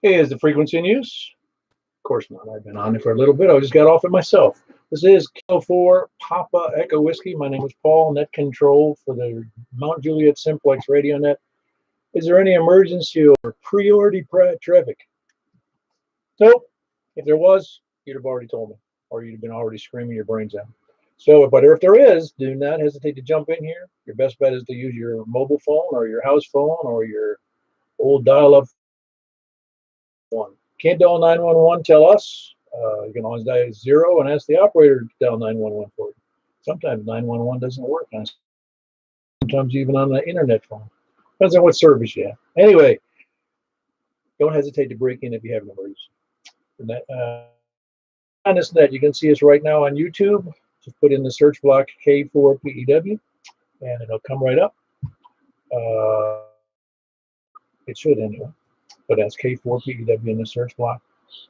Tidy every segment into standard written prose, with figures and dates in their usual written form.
Is the frequency in use? Of course not. I've been on it for a little bit. I just got off it myself. This is Kilo 4 Papa Echo Whiskey. My name is Paul, net control for the Mount Juliet Simplex Radio Net. Is there any emergency or priority traffic? Nope. If there was, you'd have already told me, or you'd have been already screaming your brains out. So, but if there is, do not hesitate to jump in here. Your best bet is to use your mobile phone or your house phone or your old dial-up one. Can't dial 911, tell us. You can always dial 0 and ask the operator to dial 911 for you. Sometimes 911 doesn't work. Sometimes even on the internet phone. Depends on what service you have. Anyway, don't hesitate to break in if you have an emergency. On this net, you can see us right now on YouTube. Just put in the search block K4PEW, and it'll come right up. It should anyway. But that's K4PEW in the search block.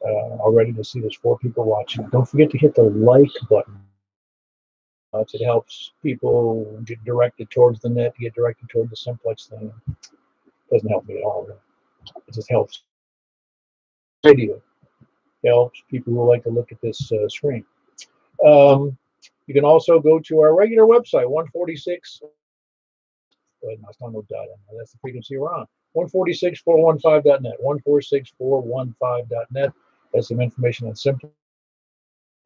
Already to see there's 4 people watching. Don't forget to hit the like button. It helps people get directed towards the net, get directed toward the Simplex thing. It doesn't help me at all. It just helps video. It helps people who like to look at this screen. You can also go to our regular website, 146. No dot. That's the frequency we're on. 146.415.net. 146.415.net. That's some information on Simplex.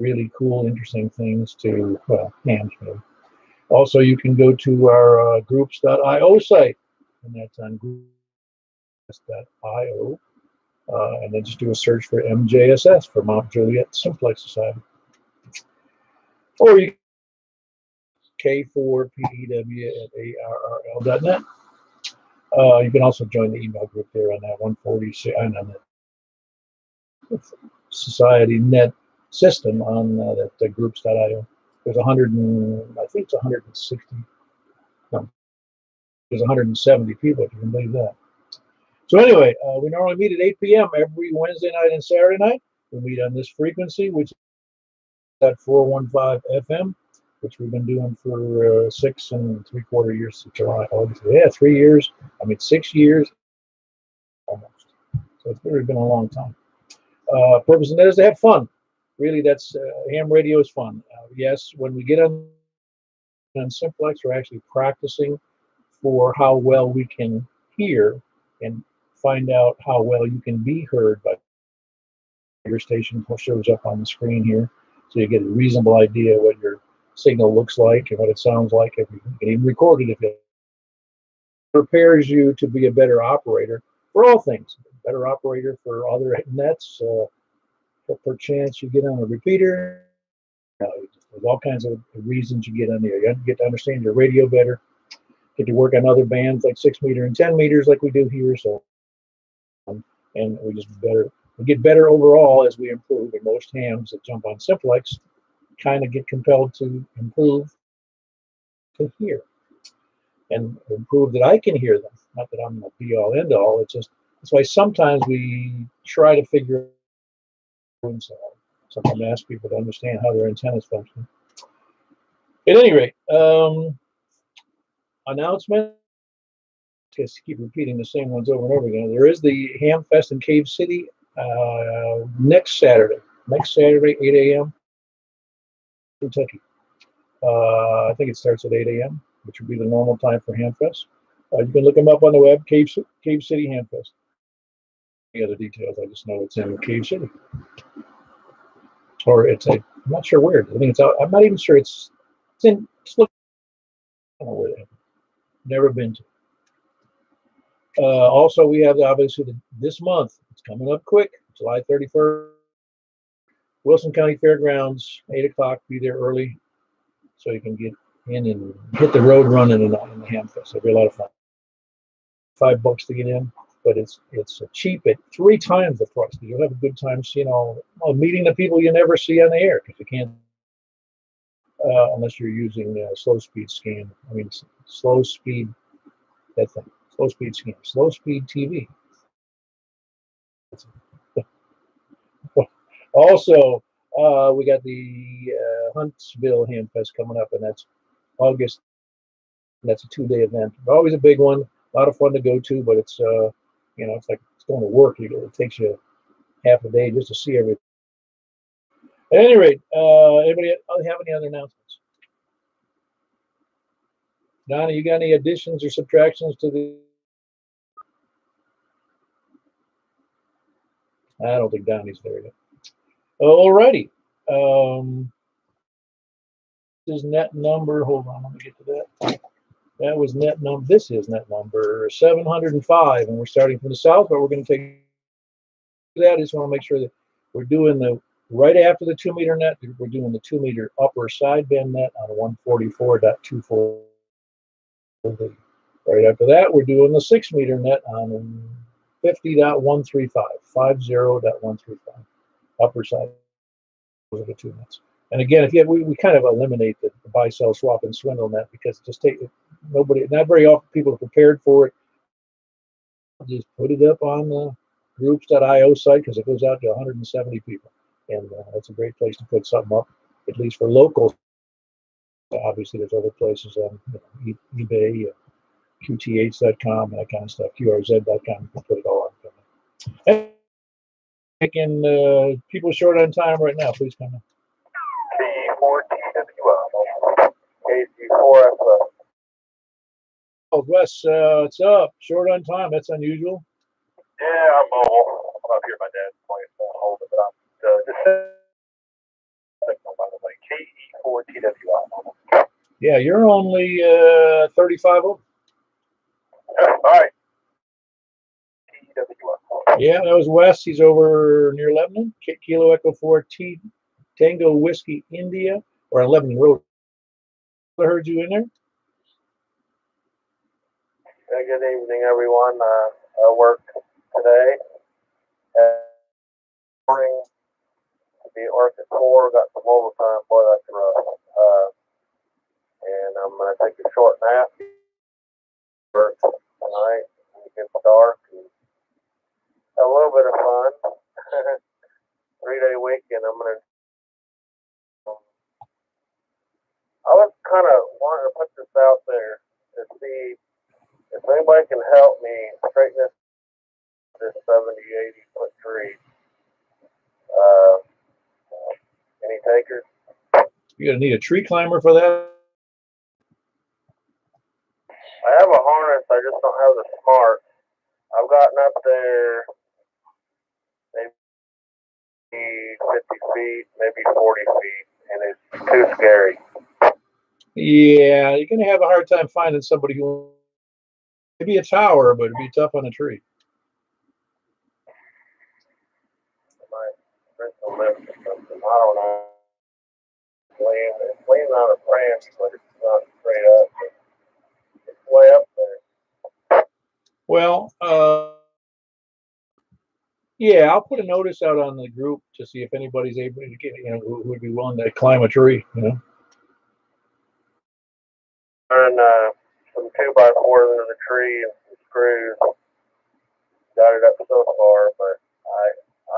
Really cool, interesting things to, well, hams maybe. Also, you can go to our groups.io site, and that's on groups.io. And then just do a search for MJSS, for Mount Juliet Simplex Society. Or you can K4PEW@ARRL.net. You can also join the email group there on that 146, on the Society Net system on that groups.io. There's 100 and I think it's 160. No, there's 170 people, if you can believe that. So anyway, we normally meet at 8 p.m. every Wednesday night and Saturday night. We meet on this frequency, which is at 415 FM, which we've been doing for 6 3/4 years. July, August. Yeah, 3 years. 6 years almost. So it's really been a long time. Purpose of that is to have fun. Really, that's ham radio is fun. Yes, when we get on Simplex, we're actually practicing for how well we can hear and find out how well you can be heard by your station. Shows up on the screen here, so you get a reasonable idea what your signal looks like and what it sounds like. If you can even record it, if it prepares you to be a better operator for all things, better operator for other nets. Perchance you get on a repeater. There's all kinds of reasons you get on there. You get to understand your radio better. Get to work on other bands like 6 meter and 10 meters like we do here. So, and we get better overall as we improve. And most hams that jump on Simplex kind of get compelled to improve to hear and improve that I can hear them. Not that I'm a be all end all. It's just that's why sometimes we try to figure out. Sometimes I ask people to understand how their antennas function. At any rate, announcement. Just keep repeating the same ones over and over again. There is the Ham Fest in Cave City next Saturday. Next Saturday, 8 a.m. Kentucky. I think it starts at 8 a.m., which would be the normal time for Ham Fest. You can look them up on the web, Cave City Ham Fest. Any other details? I just know it's in Cave City. Or I'm not sure where. I think it's out. I'm not even sure it's in. I don't know where they have. Never been to. Also, we have obviously this month. It's coming up quick. July 31st. Wilson County Fairgrounds, 8 o'clock. Be there early, so you can get in and hit the road running in the Ham Fest. It'll be a lot of fun. $5 to get in. But it's cheap at 3 times the price. You'll have a good time seeing meeting the people you never see on the air, because you can't unless you're using slow speed scan. Slow speed, that thing, slow speed scan, slow speed TV. Also, we got the Huntsville Ham Fest coming up, and that's August. And that's a 2-day event. Always a big one. A lot of fun to go to, but it's it's it's going to work. It takes you half a day just to see everything. At any rate, anybody have any other announcements? Donna, you got any additions or subtractions to the? I don't think Donnie's there yet. Alrighty. This is net number. Hold on, let me get to that. That was net number. This is net number 705, and we're starting from the south, but we're going to take that. I just want to make sure that we're doing the right after the 2 meter net. We're doing the 2 meter upper side bend net on 144.24. Right after that, we're doing the 6 meter net on 50.135, 50.135 upper side. Those are the 2 nets. And again, if you have, we kind of eliminate the buy, sell, swap, and swindle net because just not very often people are prepared for it. Just put it up on the groups.io site because it goes out to 170 people, and that's a great place to put something up, at least for locals. Obviously, there's other places on eBay, QTH.com, that kind of stuff, QRZ.com. You can put it all on. And people short on time right now. Please come in. Oh, Wes, it's up. Short on time. That's unusual. Yeah, I'm mobile. I'm up here at my dad's place. I won't hold it, but I'm just signal, by the way. KE4TWI. Yeah, you're only 35 over. All right. TWI. Yeah, that was Wes. He's over near Lebanon. Kilo Echo 4 T Tango Whiskey India, or on Lebanon Road. I heard you in there. Good evening, everyone. I worked today. Morning to be at work at 4. Got some overtime. Boy, that's rough. And I'm going to take a short nap work tonight when it gets dark and have a little bit of fun. 3-day weekend. I was kind of wanting to put this out there to see if anybody can help me straighten this 70, 80-foot tree. Any takers? You're gonna need a tree climber for that. I have a harness. I just don't have the smarts. I've gotten up there maybe 50 feet, maybe 40 feet, and it's too scary. Yeah, you're gonna have a hard time finding somebody who. Maybe a tower, but it'd be tough on a tree. My rental lift or something. I don't know. It's leaning on a branch, but it's not straight up. It's way up there. Well, yeah, I'll put a notice out on the group to see if anybody's able to get, who would be willing to climb a tree, And some 2x4s in the tree and some screws. Got it up so far, but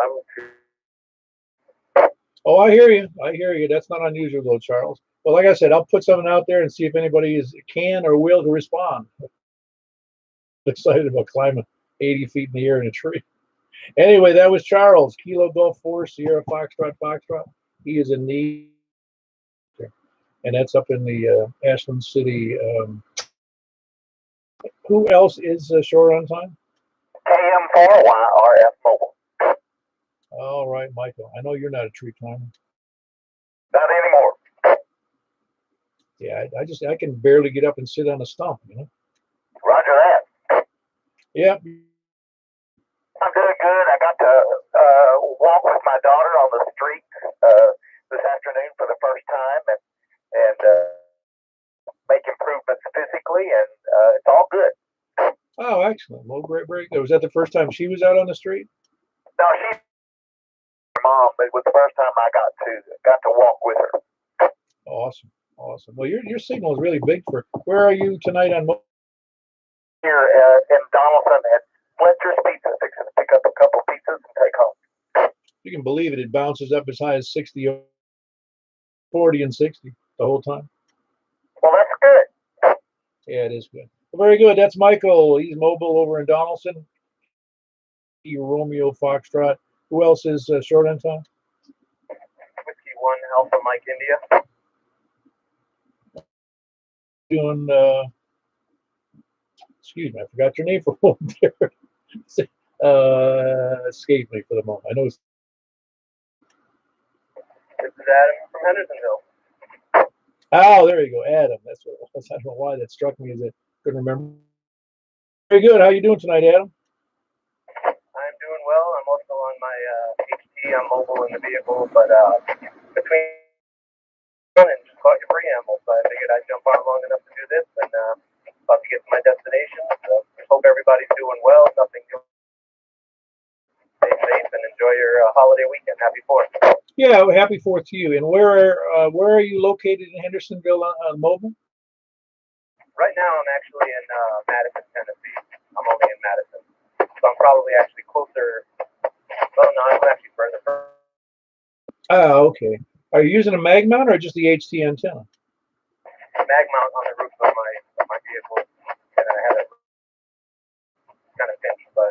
I'm too. Oh, I hear you. I hear you. That's not unusual, though, Charles. Well, like I said, I'll put something out there and see if anybody can or will to respond. I'm excited about climbing 80 feet in the air in a tree. Anyway, that was Charles, Kilo Golf 4 Sierra Foxtrot. He is in need, and that's up in the Ashland City. Who else is short on time? KM4YRF Mobile. All right, Michael. I know you're not a tree climber. Not anymore. Yeah, I can barely get up and sit on a stump, Roger that. Yep. I'm doing good. I got to walk with my daughter on the street this afternoon for the first time and make improvements physically, and it's all good. Oh, excellent. Well, great, very good. Was that the first time she was out on the street? No, she's her mom. It was the first time I got to walk with her. Awesome. Well, your signal is really big for. Where are you tonight on? Here in Donaldson at Fletcher's Pizza, fixing to pick up a couple pizzas and take home. You can believe it. It bounces up as high as 60, 40, and 60 the whole time. Well, that's good. Yeah, it is good. Well, very good. That's Michael. He's mobile over in Donaldson. Romeo Foxtrot. Who else is short on time? Whiskey 1 Alpha Mike India. Doing, excuse me, I forgot your name for a moment there. Escaped me for the moment. I know it's. This is Adam from Hendersonville. Oh, there you go, Adam. That's what it was. I don't know why that struck me as I couldn't remember. Very good. How you doing tonight, Adam? I'm doing well. I'm also on my HT. I'm mobile in the vehicle, but between and just caught your preamble, so I figured I'd jump on long enough to do this, and about to get to my destination. So hope everybody's doing well. Nothing new. Stay safe and enjoy your holiday weekend. Happy 4th. Yeah, happy 4th to you. And where are you located in Hendersonville on mobile? Right now, I'm actually in Madison, Tennessee. I'm only in Madison, so I'm probably actually closer. Well, no, I'm actually further. Oh, okay. Are you using a mag mount or just the HT antenna? Mag mount on the roof of my vehicle, and I had it kind of pinched, but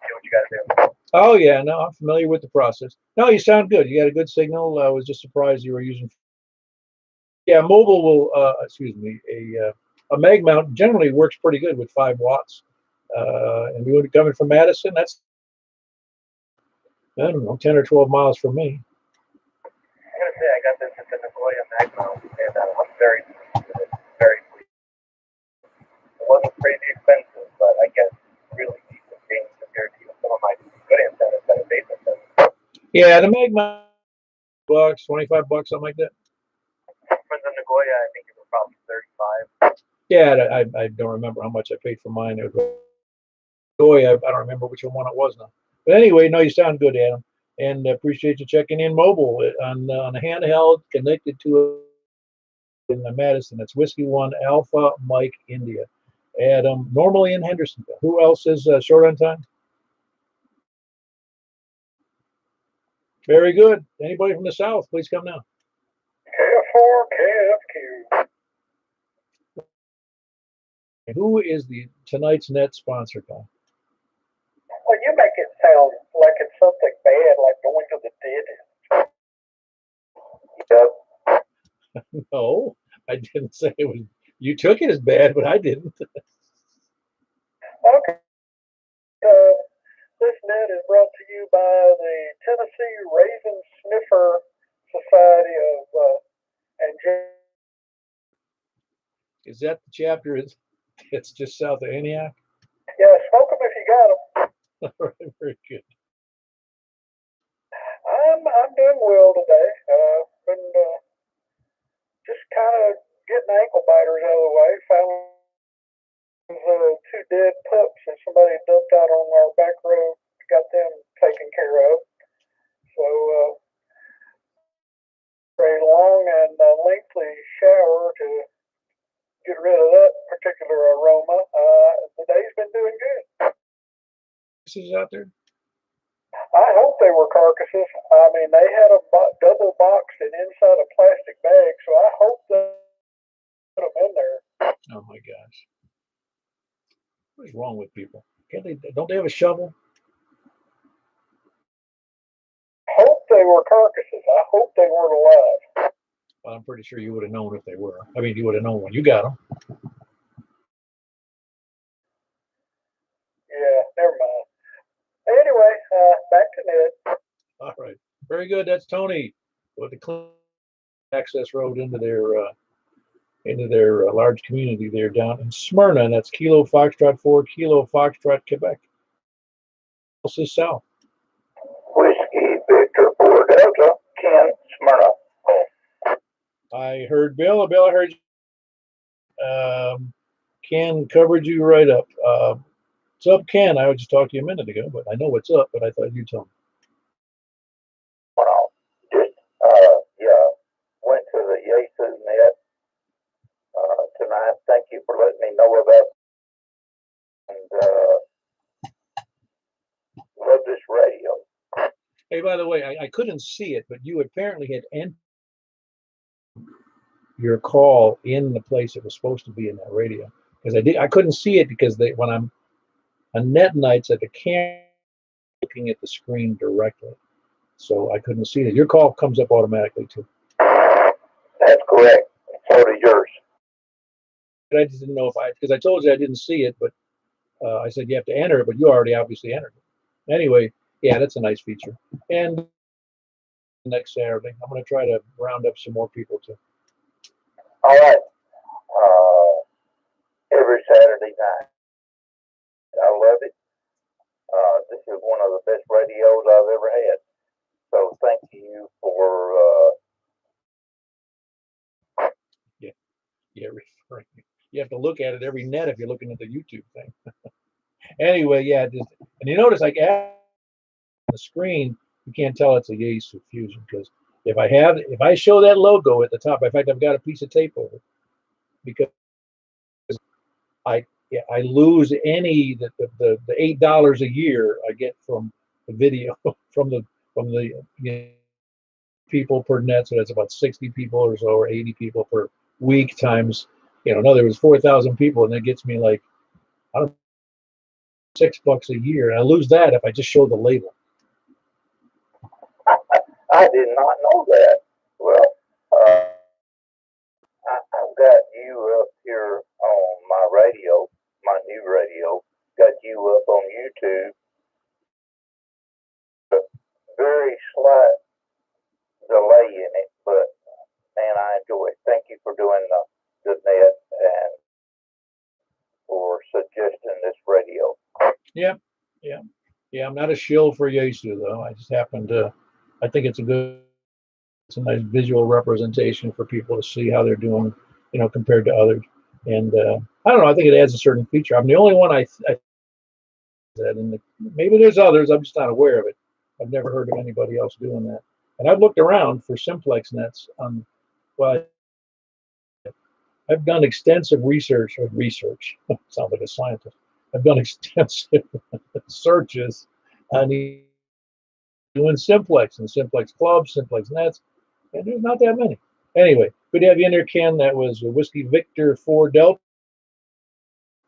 do what you got to do. Oh yeah, no, I'm familiar with the process. No, you sound good. You got a good signal. I was just surprised you were using. Yeah, mobile will. Excuse me. A mag mount generally works pretty good with 5 watts. And we would coming from Madison. That's, I don't know, 10 or 12 miles from me. I'm gonna say I got this at the Nagoya mag mount, and I'm very pleased. It wasn't crazy expensive, but I guess really decent things compared to some of my good antennas that are base antennas. Yeah, the mag mount bucks, $25, something like that. For the Nagoya, I think it was probably 35. Yeah, I don't remember how much I paid for mine. It was, I don't remember which one it was now. But anyway, no, you sound good, Adam, and appreciate you checking in mobile on a handheld connected to in Madison. That's Whiskey 1 Alpha Mike India. Adam, normally in Hendersonville. Who else is short on time? Very good. Anybody from the South, please come now. KF4, KFQ. Who is the tonight's net sponsor, Tom? Well, you make it sound like it's something bad, like going to the dentist. Yep. No, I didn't say it was. You took it as bad, but I didn't. Okay. This net is brought to you by the Tennessee Raisin Sniffer Society of Is that the chapter? It's just south of Antioch. Yeah, smoke them if you got them. All right, very good. I'm doing well today. Been just kind of getting ankle biters out of the way. Found 2 dead pups that somebody dumped out on our back road. Got them taken care of. So very long and lengthy shower to get rid of that particular aroma. The day's been doing good. This is out there. I hope they were carcasses. I mean, they had them double boxed and inside a plastic bag, so I hope they put them in there. Oh my gosh, what is wrong with people? Can't they? Don't they have a shovel? Hope they were carcasses. I hope they weren't alive. Well, I'm pretty sure you would have known if they were. I mean, you would have known when you got them. Yeah, never mind. Anyway, back to Ned. All right, very good. That's Tony with the clean access road into their large community there down in Smyrna. And that's Kilo Foxtrot 4, Kilo Foxtrot, Quebec. What else is south? Whiskey Victor 4 Delta, Ken, Smyrna. I heard Bill. Bill, I heard you. Ken covered you right up. What's up, Ken? I just talked to you a minute ago, but I know what's up, but I thought you'd tell me. Well, just, yeah, went to the Yates' net tonight. Thank you for letting me know about it. And love this radio. Hey, by the way, I couldn't see it, but you apparently had entered your call in the place it was supposed to be in that radio. Because I couldn't see it because when I'm on net nights at the camera, looking at the screen directly, so I couldn't see it. Your call comes up automatically too. That's correct. So does yours. I just didn't know if because I told you I didn't see it, but I said you have to enter it, but you already obviously entered it. Anyway, yeah, that's a nice feature. And next Saturday, I'm going to try to round up some more people too. All right. Every Saturday night. I love it. This is one of the best radios I've ever had. So thank you for. Yeah, referring. You have to look at it every net if you're looking at the YouTube thing. Anyway, yeah, and you notice like on the screen, you can't tell it's a Yaesu Fusion because if I show that logo at the top, in fact, I've got a piece of tape over it because I lose any the $8 a year I get from the video from the people per net, so that's about 60 people or so, or 80 people per week times, in other words, 4,000 people, and that gets me like, I don't know, $6 a year, and I lose that if I just show the label. I did not know that. Well, I've got you up here on my radio, my new radio. Got you up on YouTube. Very slight delay in it, but man, I enjoy it. Thank you for doing the net and for suggesting this radio. Yeah. I'm not a shill for Yaesu though. I just happen to. I think it's a nice visual representation for people to see how they're doing, compared to others. And I don't know. I think it adds a certain feature. I'm the only one I said, and maybe there's others. I'm just not aware of it. I've never heard of anybody else doing that. And I've looked around for simplex nets. Well, I've done extensive research. Sound like a scientist. I've done extensive searches on doing simplex and simplex clubs, simplex nets, and there's not that many. Anyway, good to have you in there, Ken. That was Whiskey Victor 4 Delta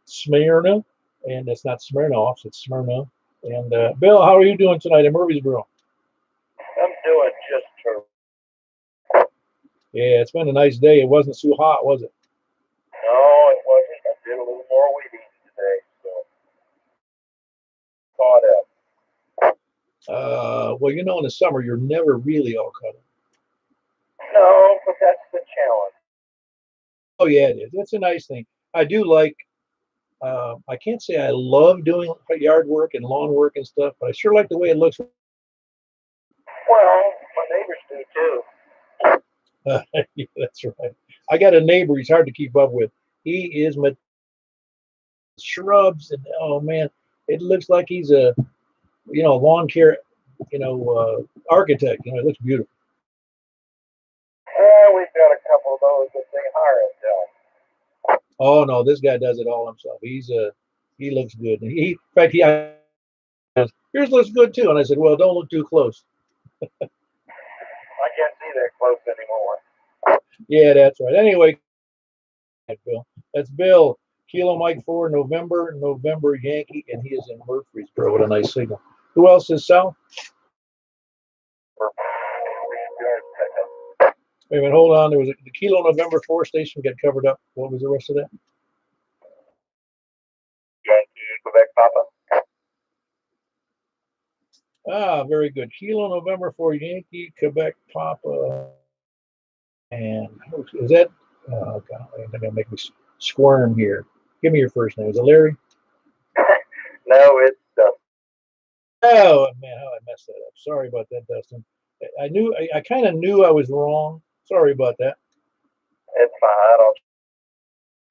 Smyrna, and it's not Smirnoff, it's Smyrna. And Bill, how are you doing tonight in Murfreesboro? I'm doing just terrific. Yeah, it's been a nice day. It wasn't too hot, was it? No, it wasn't. I did a little more weeding today, so caught up. Well, in the summer, you're never really all cut up. No, but that's the challenge. Oh, yeah, it is. It's a nice thing. I do like, I can't say I love doing yard work and lawn work and stuff, but I sure like the way it looks. Well, my neighbors do too. Yeah, that's right. I got a neighbor he's hard to keep up with. He is shrubs, and oh man, it looks like he's a lawn care architect. It looks beautiful. Yeah, we've got a couple of those that they hire him. Oh no, this guy does it all himself. He looks good. In fact, yours looks good too. And I said, well, don't look too close. I can't see that close anymore. Yeah, that's right. Anyway, Bill. That's Bill. Kilo Mike 4, November Yankee, and he is in Murfreesboro with a nice signal. Who else is south? Wait a minute, hold on. There was the Kilo November 4 station got covered up. What was the rest of that? Yankee, Quebec, Papa. Ah, very good. Kilo November 4 Yankee, Quebec, Papa. And is that? Oh, God, they're going to make me squirm here. Give me your first name. Is it Larry? No, it's Dustin. Oh, man, how I messed that up. Sorry about that, Dustin. I kind of knew I was wrong. Sorry about that. It's fine. I don't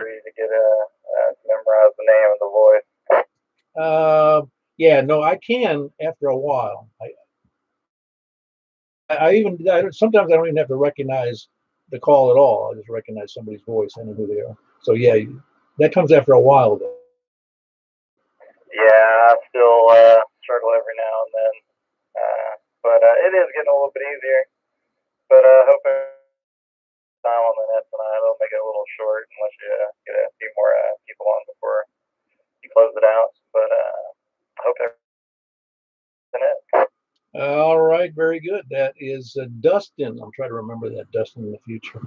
need to get memorize the name of the voice. Yeah, no, I can after a while. Sometimes I don't even have to recognize the call at all. I just recognize somebody's voice. I know who they are. So yeah, that comes after a while though. Yeah, I still struggle every now and then, but it is getting a little bit easier. But I hope time on the net tonight. I'll make it a little short unless you get a few more people on before you close it out. But I hope everything All right, very good. That is Dustin. I'm trying to remember that Dustin in the future.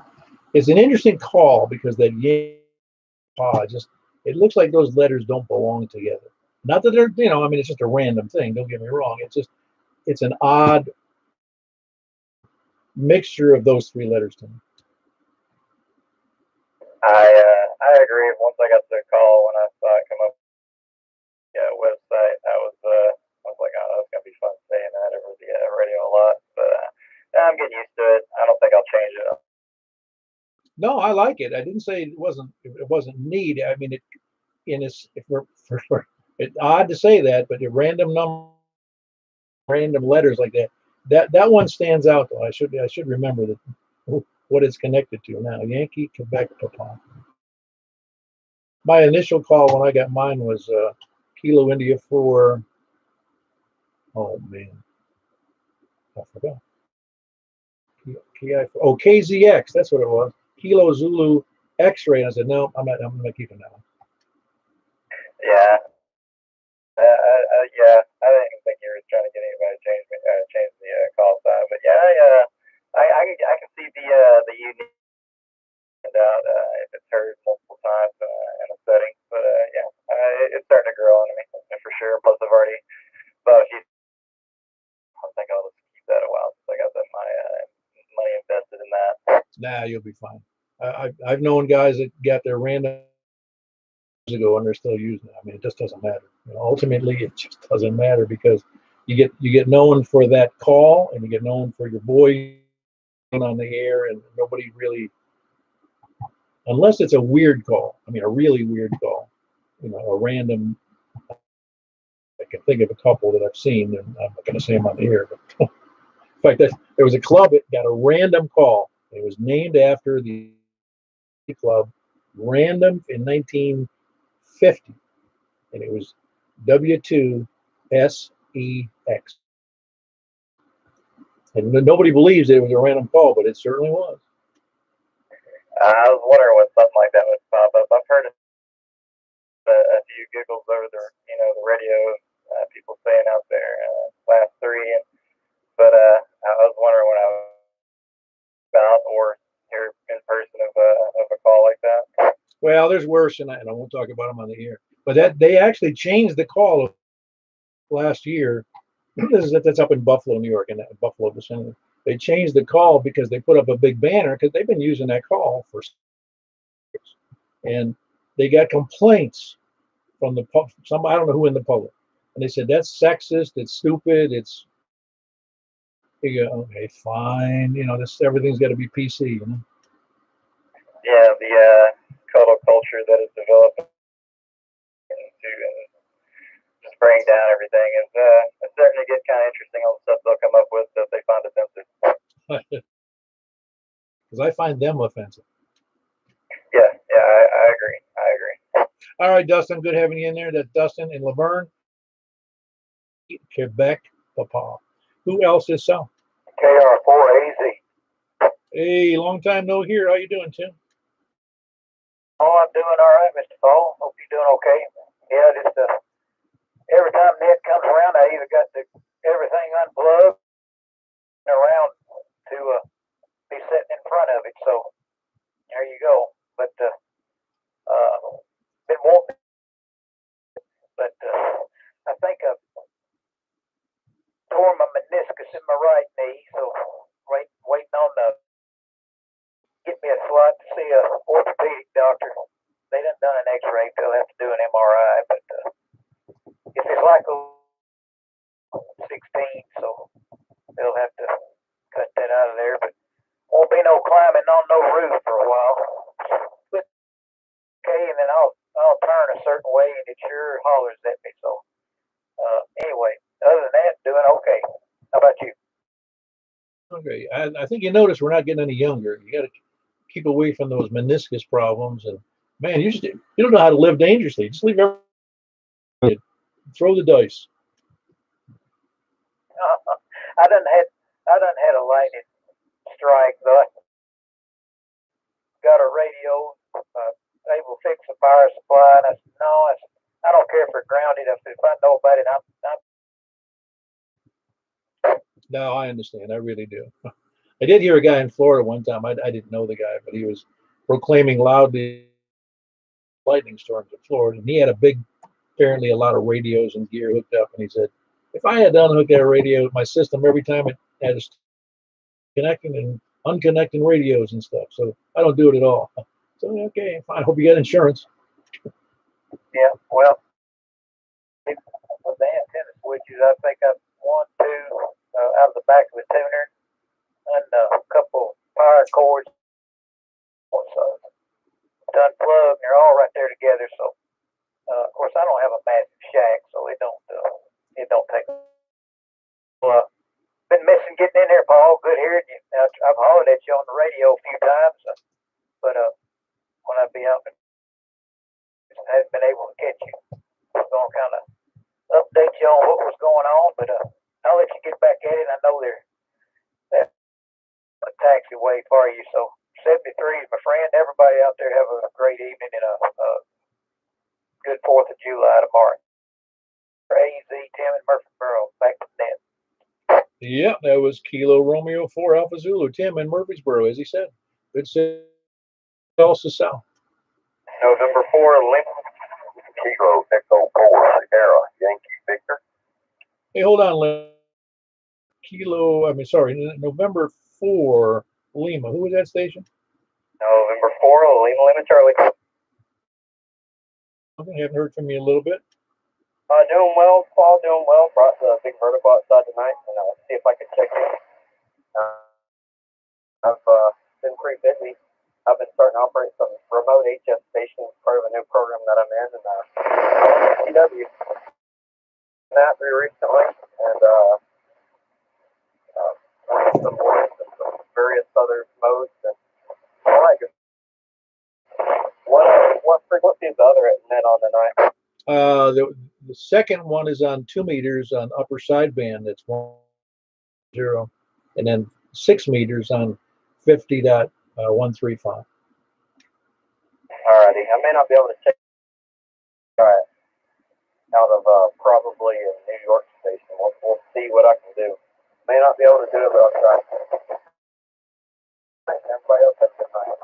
It's an interesting call because that just it looks like those letters don't belong together. Not that they're, I mean, it's just a random thing. Don't get me wrong. It's an odd mixture of those three letters to me. I agree. Once I got the call when I saw it come up website, I was like, oh, that's gonna be fun saying that over the radio a lot. But I'm getting used to it. I don't think I'll change it. No, I like it. I didn't say it wasn't neat. I mean, if it's odd to say that, but a random number, random letters like that one stands out though. I should remember that what it's connected to now. Yankee, Quebec, Papa. My initial call when I got mine was Kilo India 4. Oh man, I forgot. Oh, KZX. That's what it was. Kilo Zulu X-ray. And I said, no, I'm not keeping that one. Yeah. Yeah, I didn't think you were trying to get anybody to change the call sign, but yeah, I can see the unique out if it's heard multiple times in a setting, but yeah, it's starting to grow on me for sure. Plus, I've already bought a few. I think I'll just keep that a while since I got that my money invested in that. Nah, you'll be fine. I've known guys that got their random ago and they're still using it. I mean, it just doesn't matter. Ultimately, it just doesn't matter because you get known for that call and you get known for your boy on the air, and nobody really, unless it's a weird call. I mean, a really weird call. A random. I can think of a couple that I've seen, and I'm not going to say them on the air. But in fact, there was a club that got a random call. It was named after the club, random in 1950. And it was W2SEX. And nobody believes it was a random call, but it certainly was. I was wondering when something like that would pop up. I've heard a few giggles over the radio, people saying out there last three, but I was wondering when I was about or hear in person of a call like that. Well, there's worse, and I won't talk about them on the air. But that they actually changed the call last year. That's up in Buffalo, New York, in that Buffalo vicinity. They changed the call because they put up a big banner because they've been using that call for years, and they got complaints from some, I don't know who in the public, and they said that's sexist, it's stupid, it's. You go, okay, fine. Everything's got to be PC. Yeah, the cuddle culture that has developed into just bring down everything is it's starting to get kind of interesting. All the stuff they'll come up with that they find offensive. Because I find them offensive. Yeah, I agree. All right, Dustin, good having you in there. That's Dustin in Laverne, Quebec, Papa. Who else is so? KR4AZ. Hey, long time no hear. How you doing, Tim? Oh, I'm doing all right, Mr. Paul. Hope you're doing okay. Yeah, just every time Ned comes around, I either got everything unplugged around to be sitting in front of it. So there you go. But been wanting, but I think I've tore my meniscus in my right knee. So waiting on get me a slot to see a orthopedic doctor. They done an X-ray. They'll have to do an MRI, but if it's like 16, so they'll have to cut that out of there. But won't be no climbing on no roof for a while. But okay, and then I'll turn a certain way, and it sure hollers at me. So anyway, other than that, doing okay. How about you? Okay, I think you notice we're not getting any younger. You got to keep away from those meniscus problems, and man, you don't know how to live dangerously. Just leave everything. Throw the dice. I done had a lightning strike, though. I got a radio, able to fix a power supply, and I said, no, I don't care if it's grounded. I said, if I know about it, I'm No, I understand. I really do. I did hear a guy in Florida one time. I didn't know the guy, but he was proclaiming loudly lightning storms in Florida, and he had apparently a lot of radios and gear hooked up, and he said, if I had unhooked that radio, my system every time it had us connecting and unconnecting radios and stuff. So I don't do it at all. So okay, fine. Hope you get insurance. Yeah, well, with the antenna switches, I think I've one, two out of the back of the tuner, and a couple power cords. So to unplug, they're all right there together. So of course, I don't have a massive shack, so it don't take. Been missing getting in there, Paul. Good hearing you. I've hollered at you on the radio a few times, but when I be out, I haven't been able to catch you. I was gonna kind of update you on what was going on, but I'll let you get back at it. I know they're a taxiway for you. So 73 is my friend. Everybody out there have a great evening and a good 4th of July tomorrow. For AZ, Tim, and Murfreesboro, back to the net. Yeah, that was Kilo Romeo 4 Alpha Zulu, Tim in Murfreesboro, as he said. Good city, also south. November 4, Kilo Echo 4 Sierra Yankee Victor. Hey, hold on, November 4 Lima. Who was that station? November 4 Lima Charlie. I haven't heard from you in a little bit. Doing well, Paul. Doing well. Brought the big vertical outside tonight, and see if I can check in. I've been pretty busy. I've been starting to operate some remote HS stations, part of a new program that I'm in, and CW. That very recently, and some voice and some various other modes, and I like it. What frequency is the other net on tonight? The second one is on 2 meters on upper sideband. That's 1.0, and then 6 meters on 50.135. Alrighty, I may not be able to check out of probably a New York station. We'll see what I can do. May not be able to do it, but I'll try. Everybody else has a good night.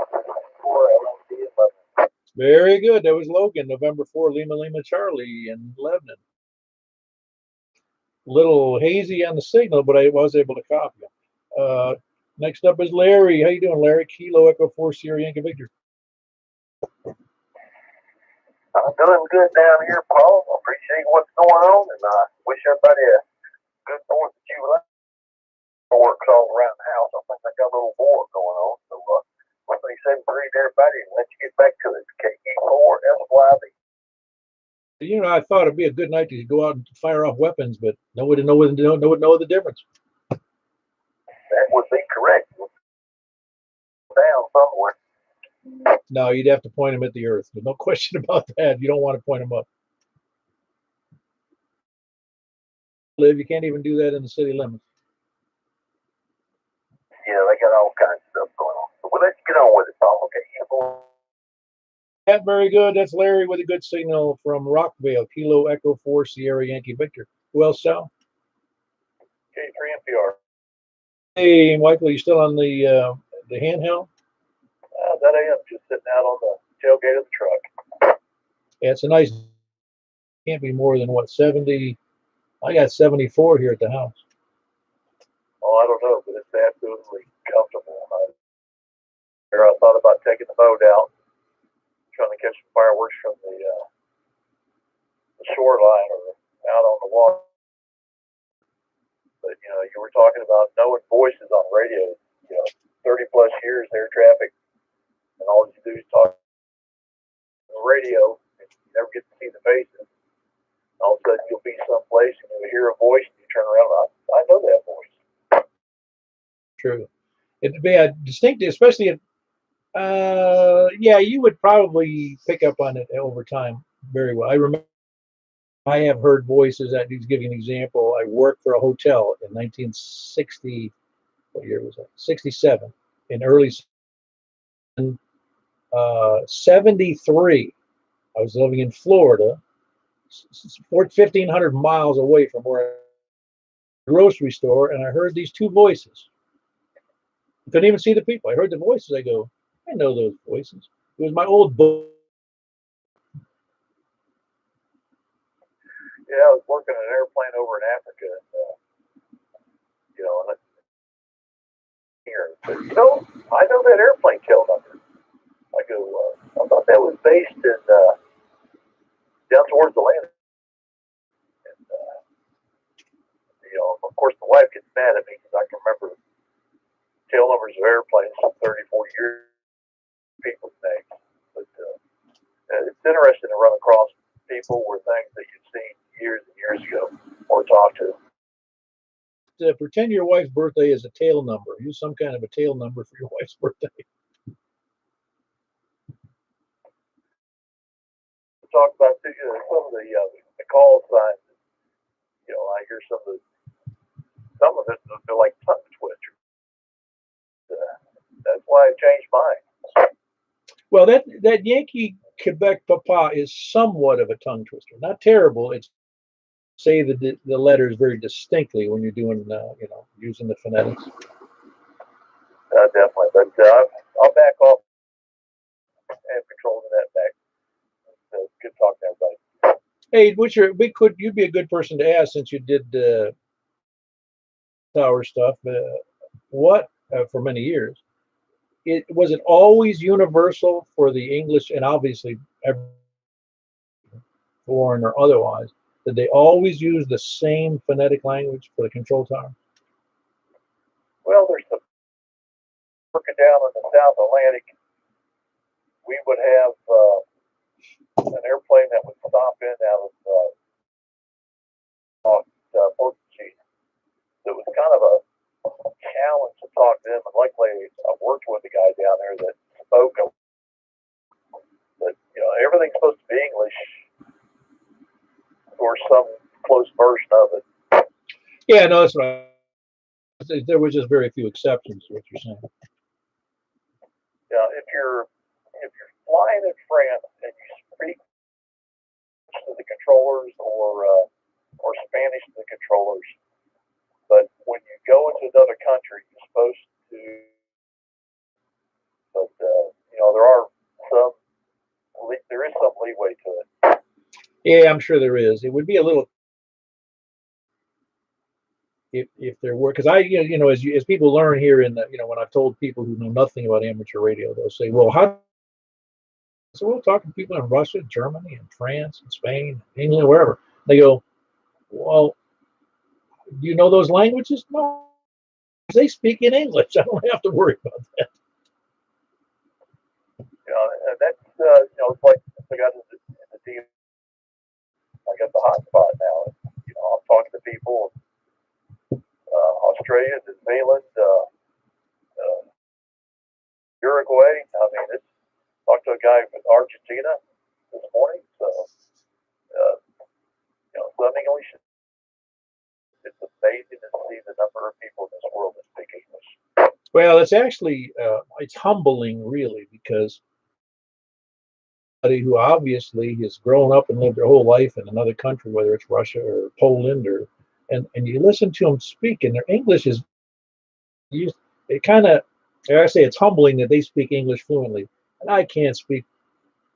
Very good. That was Logan, November 4, Lima Charlie in Lebanon. Little hazy on the signal, but I was able to copy it. Next up is Larry. How you doing, Larry? Kilo Echo 4 Sierra Yankee Victor. I'm doing good down here, Paul. I appreciate what's going on, and I wish everybody a good 4th of July. Works all around the house. I think I got a little war going on. So, 137.3 to everybody, and let you get back to it. KE4 SYB. You know, I thought it'd be a good night to go out and fire off weapons, but nobody know the difference. That would be correct. Down somewhere. No, you'd have to point them at the earth. There's no question about that. You don't want to point them up. You can't even do that in the city limits. Yeah, they got all kinds of stuff going on. So let's get on with it, Paul. Okay. Yeah, very good. That's Larry with a good signal from Rockville, Kilo Echo 4 Sierra Yankee Victor. Who else, Sal? K3 NPR. Hey, Michael, you still on the handheld? That I am, just sitting out on the tailgate of the truck. Yeah, it's a nice. Can't be more than what, 70. I got 74 here at the house. Oh, I don't know, but it's absolutely comfortable. I thought about taking the boat out, trying to catch some fireworks from the shoreline or out on the water. But you were talking about knowing voices on radio. 30 plus years air traffic, and all you do is talk on the radio, and you never get to see the faces. And all of a sudden, you'll be someplace and you'll hear a voice, and you turn around. I know that voice. True. It'd be a distinct, especially if, yeah, you would probably pick up on it over time very well. I remember I have heard voices. That to give you an example, I worked for a hotel in 1960. What year was that? 67. In early 73. I was living in Florida, 1,500 miles away from where grocery store, and I heard these two voices. I couldn't even see the people. I heard the voices. I go, I know those voices. It was my old book. Yeah, I was working on an airplane over in Africa, and, and here, but, I know that airplane tail number. I go, I thought that was based in down towards Atlanta. And, of course, the wife gets mad at me because I can remember tail numbers of airplanes from 30, 40 years, people's names. But it's interesting to run across people or things that you've seen years and years ago or talked to. Pretend your wife's birthday is a tail number. Use some kind of a tail number for your wife's birthday. Talk about some of the call signs. I hear some of it, they're like tongue twisters. That's why I changed mine. Well, that Yankee Quebec papa is somewhat of a tongue twister. Not terrible. It's say the letters very distinctly when you're doing using the phonetics. Definitely, but I'll back off and control that back. Good talking to everybody. Hey, you'd be a good person to ask since you did tower stuff. What for many years? Was it always universal for the English and obviously every foreign or otherwise? Did they always use the same phonetic language for the control tower? Well, there's some working down in the South Atlantic. We would have an airplane that would stop in out of Portuguese. It was kind of a challenge to talk to them. And luckily, I worked with a guy down there that spoke them. But everything's supposed to be English or some close version of it. Yeah, no, that's right. There was just very few exceptions to what you're saying. Yeah, if you're flying in France and you speak to the controllers or Spanish to the controllers, but when you go into another country, you're supposed to. But there is some leeway to it. Yeah, I'm sure there is. It would be a little if there were, because as people learn here in the when I've told people who know nothing about amateur radio, they'll say, well, how? So we'll talk to people in Russia, Germany, and France, and Spain, England, wherever. They go, well, do you know those languages? No, they speak in English. I don't have to worry about that. That's it's like I got in the deal. I got the hot spot now. I'm talking to people in Australia, New Zealand, Uruguay. I mean, talked to a guy from Argentina this morning. So, some English. It's amazing to see the number of people in this world that speak English. Well, it's actually it's humbling, really, because somebody who obviously has grown up and lived their whole life in another country, whether it's Russia or Poland and you listen to them speak, and their English is used. It kind of, I say, it's humbling that they speak English fluently, and I can't speak.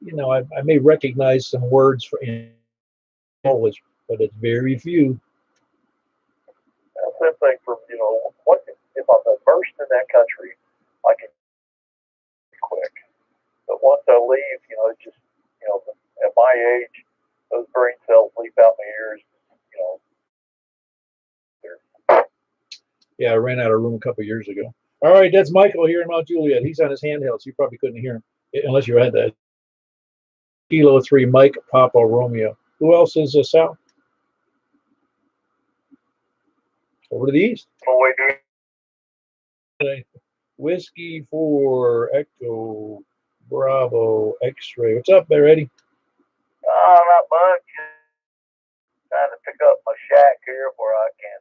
I may recognize some words for English, but it's very few. Same thing from if I'm immersed in that country, I can quick. But once I leave, it's just at my age, those brain cells leap out my ears. Yeah, I ran out of room a couple of years ago. All right, that's Michael here in Mount Juliet. He's on his handheld, so you probably couldn't hear him unless you had that. Kilo 3, Mike, Papa, Romeo. Who else is south? Over to the east. Whiskey 4, Echo, Bravo, X-ray. What's up there, Eddie? Not much. Trying to pick up my shack here where I can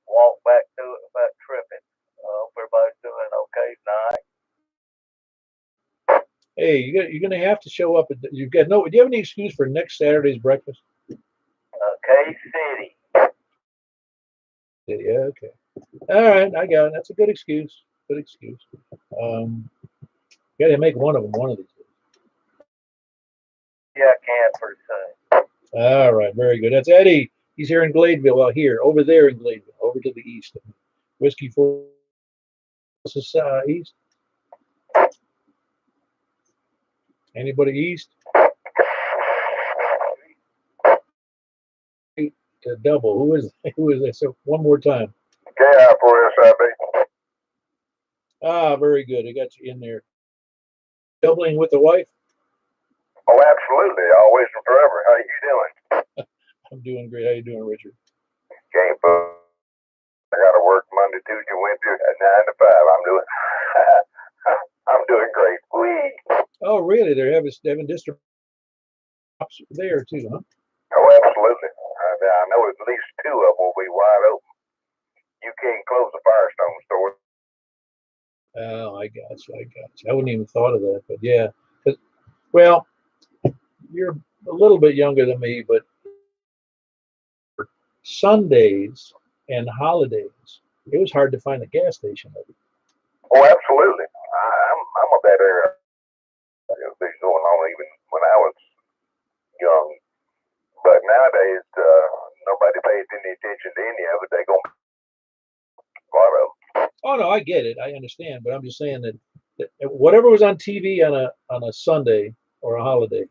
walk back to it without tripping. Hope everybody's doing okay tonight. Hey, you're going to have to show up. Do you have any excuse for next Saturday's breakfast? K-City. Yeah, okay. All right, I got it. That's a good excuse. Good excuse. Got to make one of them one of these days. Yeah, I can pretty soon. All right, very good. That's Eddie. He's here in Gladeville. Well, here, over there in Gladeville, over to the east. Whiskey 4 is east. Anybody east? Double. Who is who is this? So one more time. KI4SIB. Ah, very good. I got you in there. Doubling with the wife. Oh, absolutely. Always and forever. How you doing? I'm doing great. How you doing, Richard? Game food. I got to work Monday, Tuesday, Wednesday at 9 to 5. I'm doing great. Whee! Oh, really? They're having district there too, huh? Oh, absolutely. I know at least 2 of them will be wide open. You can't close the Firestone store. Oh, I got you. I got you. I wouldn't even thought of that, but yeah. Well, you're a little bit younger than me, but Sundays and holidays, it was hard to find a gas station. Oh, absolutely. I'm a better. Things going on even when I was young. But nowadays, nobody pays any attention to any of it. They go a lot of them. Oh no, I get it. I understand, but I'm just saying that whatever was on TV on a Sunday or a holiday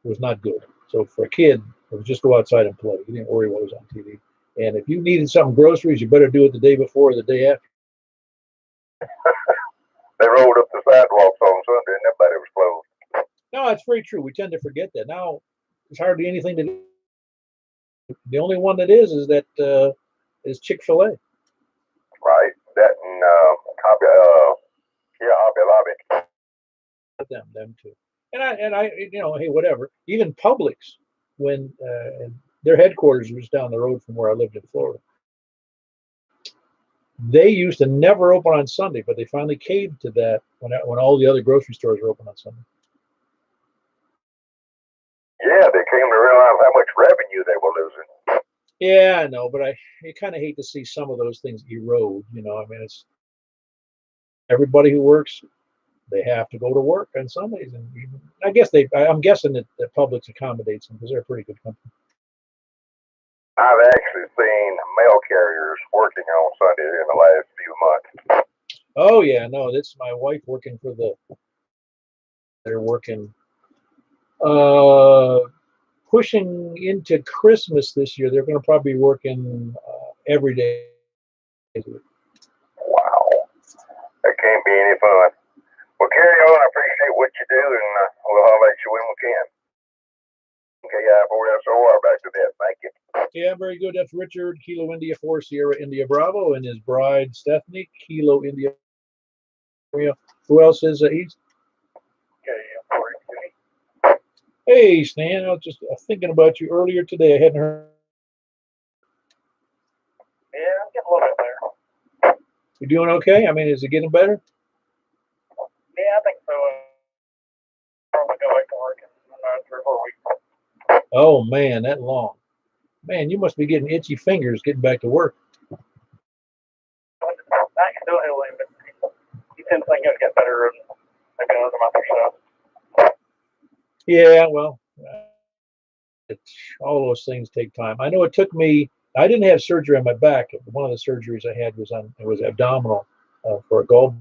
was not good. So for a kid, it was just go outside and play. You didn't worry what was on TV. And if you needed some groceries, you better do it the day before or the day after. They rolled up the sidewalks on Sunday and everybody was closed. No, it's very true. We tend to forget that. Now, there's hardly anything to do. The only one that is that is Chick-fil-A. Right. That and Hobby Lobby. Them too. And I, hey, whatever. Even Publix, when their headquarters was down the road from where I lived in Florida, they used to never open on Sunday, but they finally caved to that when all the other grocery stores were open on Sunday. Yeah, they came to realize how much revenue they were losing. Yeah, I know, but I kind of hate to see some of those things erode. I mean, it's everybody who works, they have to go to work on Sundays, and I guess I'm guessing that Publix accommodates them because they're a pretty good company. I've actually seen mail carriers working on Sunday in the last few months. Oh yeah, no, that's my wife working for they're working pushing into Christmas this year. They're going to probably be working every day. Wow. That can't be any fun. Well, carry on. I appreciate what you do, and we'll holler at you when we can. KI4SOR, back to that. Thank you. Yeah, very good. That's Richard, Kilo India 4, Sierra India Bravo, and his bride, Stephanie, Kilo India. Who else is east? Hey, Stan, I was just thinking about you earlier today. I hadn't heard. Yeah, I'm getting a little bit better. You doing okay? I mean, is it getting better? Yeah, I think so. Probably go back to work in 3 or 4 weeks. Oh, man, that long. Man, you must be getting itchy fingers getting back to work. I can still handle him, but he tends to think he'll get better in maybe another month or so. Yeah, well, all those things take time. I know it took me. I didn't have surgery on my back. One of the surgeries I had was abdominal for a gallbladder.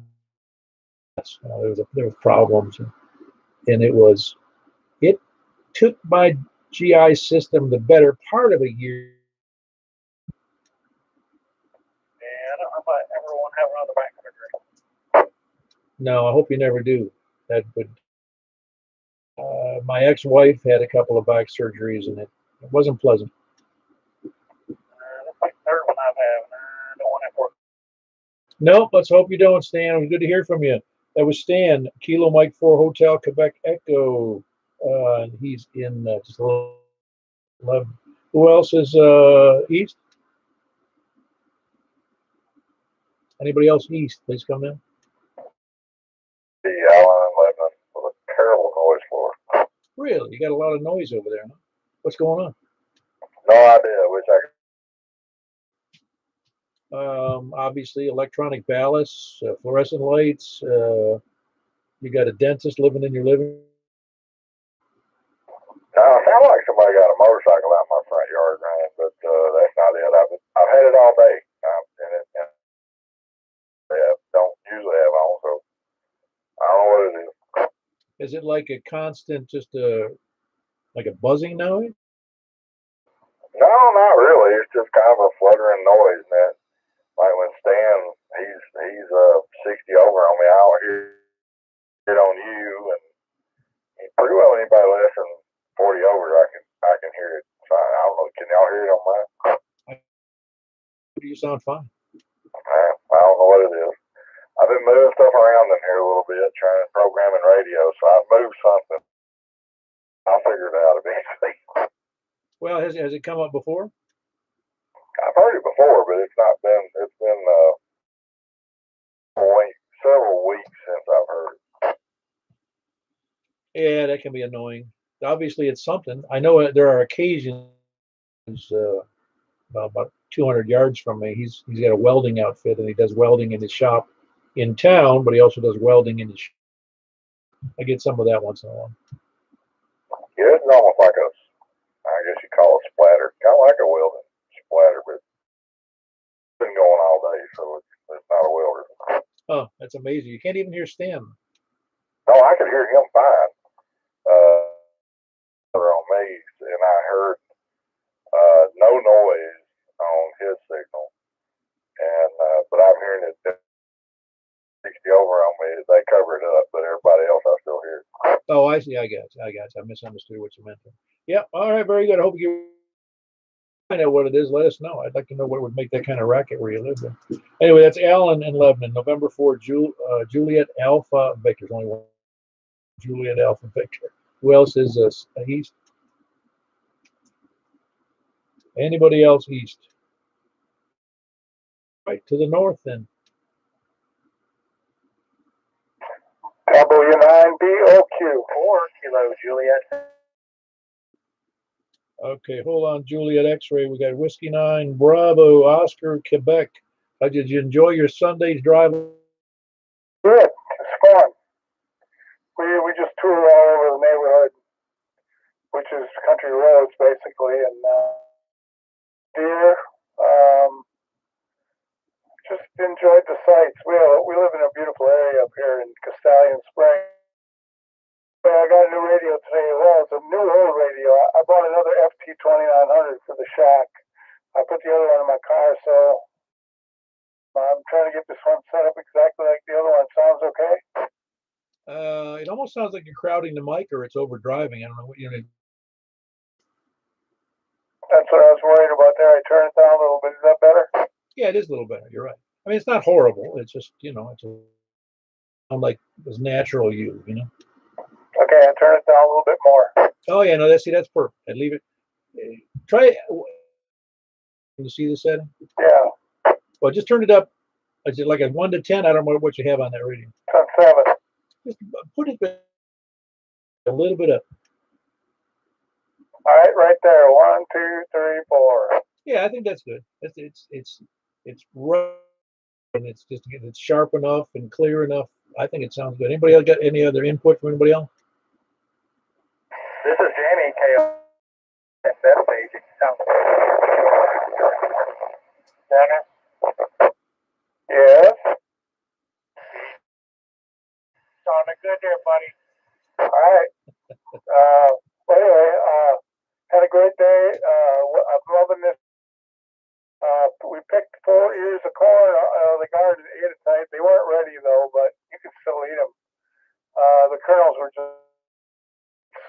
There was problems, and it took my GI system the better part of a year. Yeah, I don't know if I ever want to have another back surgery. No, I hope you never do. That would. My ex-wife had a couple of back surgeries, and it wasn't pleasant. That's like the third one I've had. I don't want to have work. Nope, let's hope you don't, Stan. It was good to hear from you. That was Stan, Kilo Mike 4 Hotel Quebec Echo. He's in just a little 11. Who else is east? Anybody else east? Please come in. The Allen and Lebanon with a terrible noise floor. Really? You got a lot of noise over there, huh? What's going on? No idea. I wish I could Obviously, electronic ballasts, fluorescent lights. You got a dentist living in your living room. Sound like somebody got a motorcycle out in my front yard, man, but that's not it. I've had it all day, and don't usually have on, so I don't know what it is. Is it like a constant, just like a buzzing noise? No, not really. It's just kind of a fluttering noise, man. Like when Stan, he's 60 over on me, I'll hear it on you, and pretty well anybody less than 40 over, I can hear it. So I don't know. Can y'all hear it on mine? You sound fine. I don't know what it is. I've been moving stuff around in here a little bit, trying to program in radio. So I've moved something. I'll figure it out eventually. Well, has it come up before? I've heard it before, but it's been several weeks since I've heard it. Yeah, that can be annoying. Obviously, it's something. I know there are occasions, about 200 yards from me. He's got a welding outfit, and he does welding in his shop in town, but he also does welding in his shop. I get some of that once in a while. Yeah, it's almost like I guess you call it splatter. Kind of like a welding splatter, but it's been going all day, so it's not a welder. Oh, that's amazing. You can't even hear Stan. No, I could hear him fine. On me, and I heard no noise on his signal, and but I'm hearing it 60 over on me. They cover it up, but everybody else I still hear. Oh, I see. I got you. I misunderstood what you meant there. Yeah. All right. Very good. I hope you find out what it is. Let us know. I'd like to know what would make that kind of racket where you live. There. Anyway, that's Alan in Lebanon, November 4, Juliet Alpha Victor. There's only one Juliet Alpha Victor. Who else is east? Anybody else east? Right to the north then. W9BOQ 4 Kilo Juliet. Okay, hold on, Juliet X-ray. We got Whiskey 9 Bravo Oscar Quebec. Did you enjoy your Sunday's drive? Good. It's fun. We just tour all over the neighborhood, which is country roads basically, and deer. Just enjoyed the sights. We live in a beautiful area up here in Castalian Springs. I got a new radio today as well. It's a new old radio. I bought another FT2900 for the shack. I put the other one in my car, so I'm trying to get this one set up exactly like the other one. Sounds okay? It almost sounds like you're crowding the mic or it's overdriving. I don't know what you mean. That's what I was worried about there. I turned it down a little bit. Is that better? Yeah, it is a little better. You're right. I mean, it's not horrible. It's just, it's sound like as natural you know. Okay, I turn it down a little bit more. Oh yeah, no, that's perfect. I'd leave it. Try it. Can you see the setting? Yeah. Well, just turn it up. Is it like a 1 to 10? I don't know what you have on that radio. 7. Just put it a little bit up. All right, right there. 1, 2, 3, 4. Yeah, I think that's good. It's rough and it's sharp enough and clear enough. I think it sounds good. Anybody else got any other input from anybody else? This is Jamie K. That page. It sounds good. Yes. Sounding good there, buddy. All right. Anyway, had a great day. I'm loving this. We picked 4 ears of corn out of the garden and ate it tonight. They weren't ready though, but you can still eat them. The kernels were just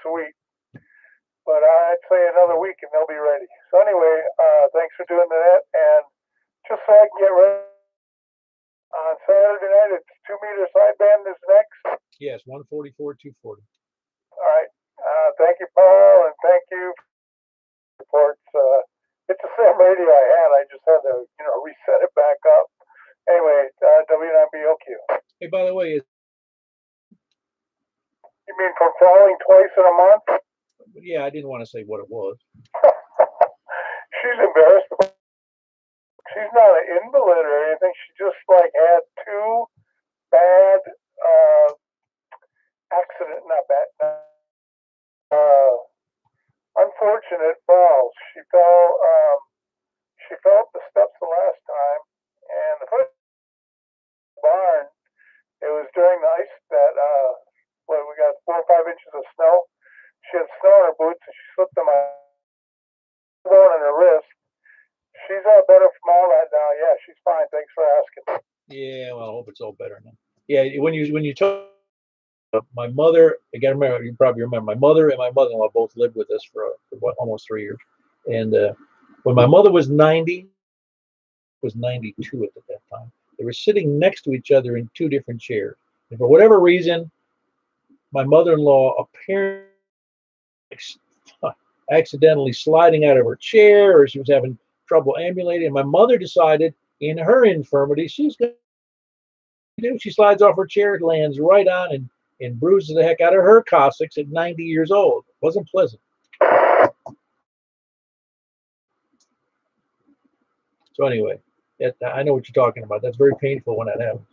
sweet. But I'd say another week and they'll be ready. So anyway, thanks for doing that. And just so I can get ready, on Saturday night, it's 2 meter sideband is next. Yes, 144, 240. All right. Thank you, Paul, and thank you for reports. It's the same radio I had. I just had to, reset it back up. Anyway, W9BOQ. Hey, by the way, You mean from falling twice in a month? Yeah, I didn't want to say what it was. She's embarrassed. She's she's not an invalid or anything. She just like had two bad unfortunate falls. She fell up the steps the last time, and the first barn. It was during the ice that we got 4 or 5 inches of snow. She had snow on her boots, and she slipped on my bone in her wrist. She's all better from all that now. Yeah, she's fine. Thanks for asking. Yeah, well, I hope it's all better now. Yeah, when you talk, my mother, again, remember, you probably remember, my mother and my mother-in-law both lived with us for what, almost 3 years. And when my mother was 90, was 92 at that time, they were sitting next to each other in 2 different chairs. And for whatever reason, my mother-in-law apparently accidentally sliding out of her chair, or she was having trouble ambulating. And my mother decided, in her infirmity, she's going to do. She slides off her chair, lands right on, and bruises the heck out of her coccyx at 90 years old. It wasn't pleasant. So anyway, I know what you're talking about. That's very painful when that happens.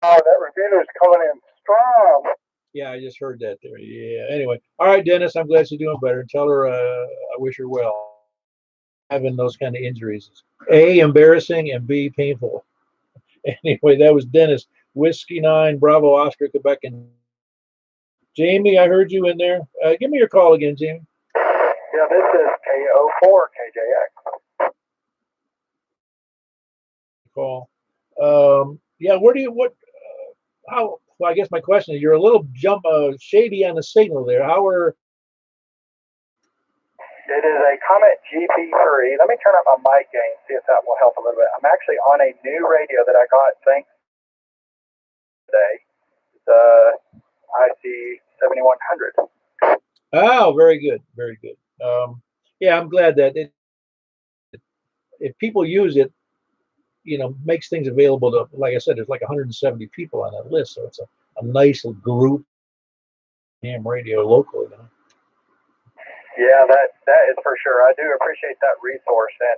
Oh, that repeater's coming in strong. Yeah, I just heard that there. Yeah. Anyway, all right, Dennis. I'm glad she's doing better. Tell her I wish her well. Having those kind of injuries, A, embarrassing, and B, painful. Anyway, that was Dennis. Whiskey 9, Bravo, Oscar, Quebec, and Jamie. I heard you in there. Give me your call again, Jamie. Yeah, this is KO4 KJX. Call. Yeah, where do you how? Well, I guess my question is, you're a little shady on the signal there. How are? It is a Comet GP3. Let me turn up my mic gain, see if that will help a little bit. I'm actually on a new radio that I got today. It's IC 7100. Oh, very good, very good. Yeah, I'm glad that if people use it, makes things available to, like I said, there's like 170 people on that list, so it's a nice group. Ham radio locally. Yeah, that is for sure. I do appreciate that resource, and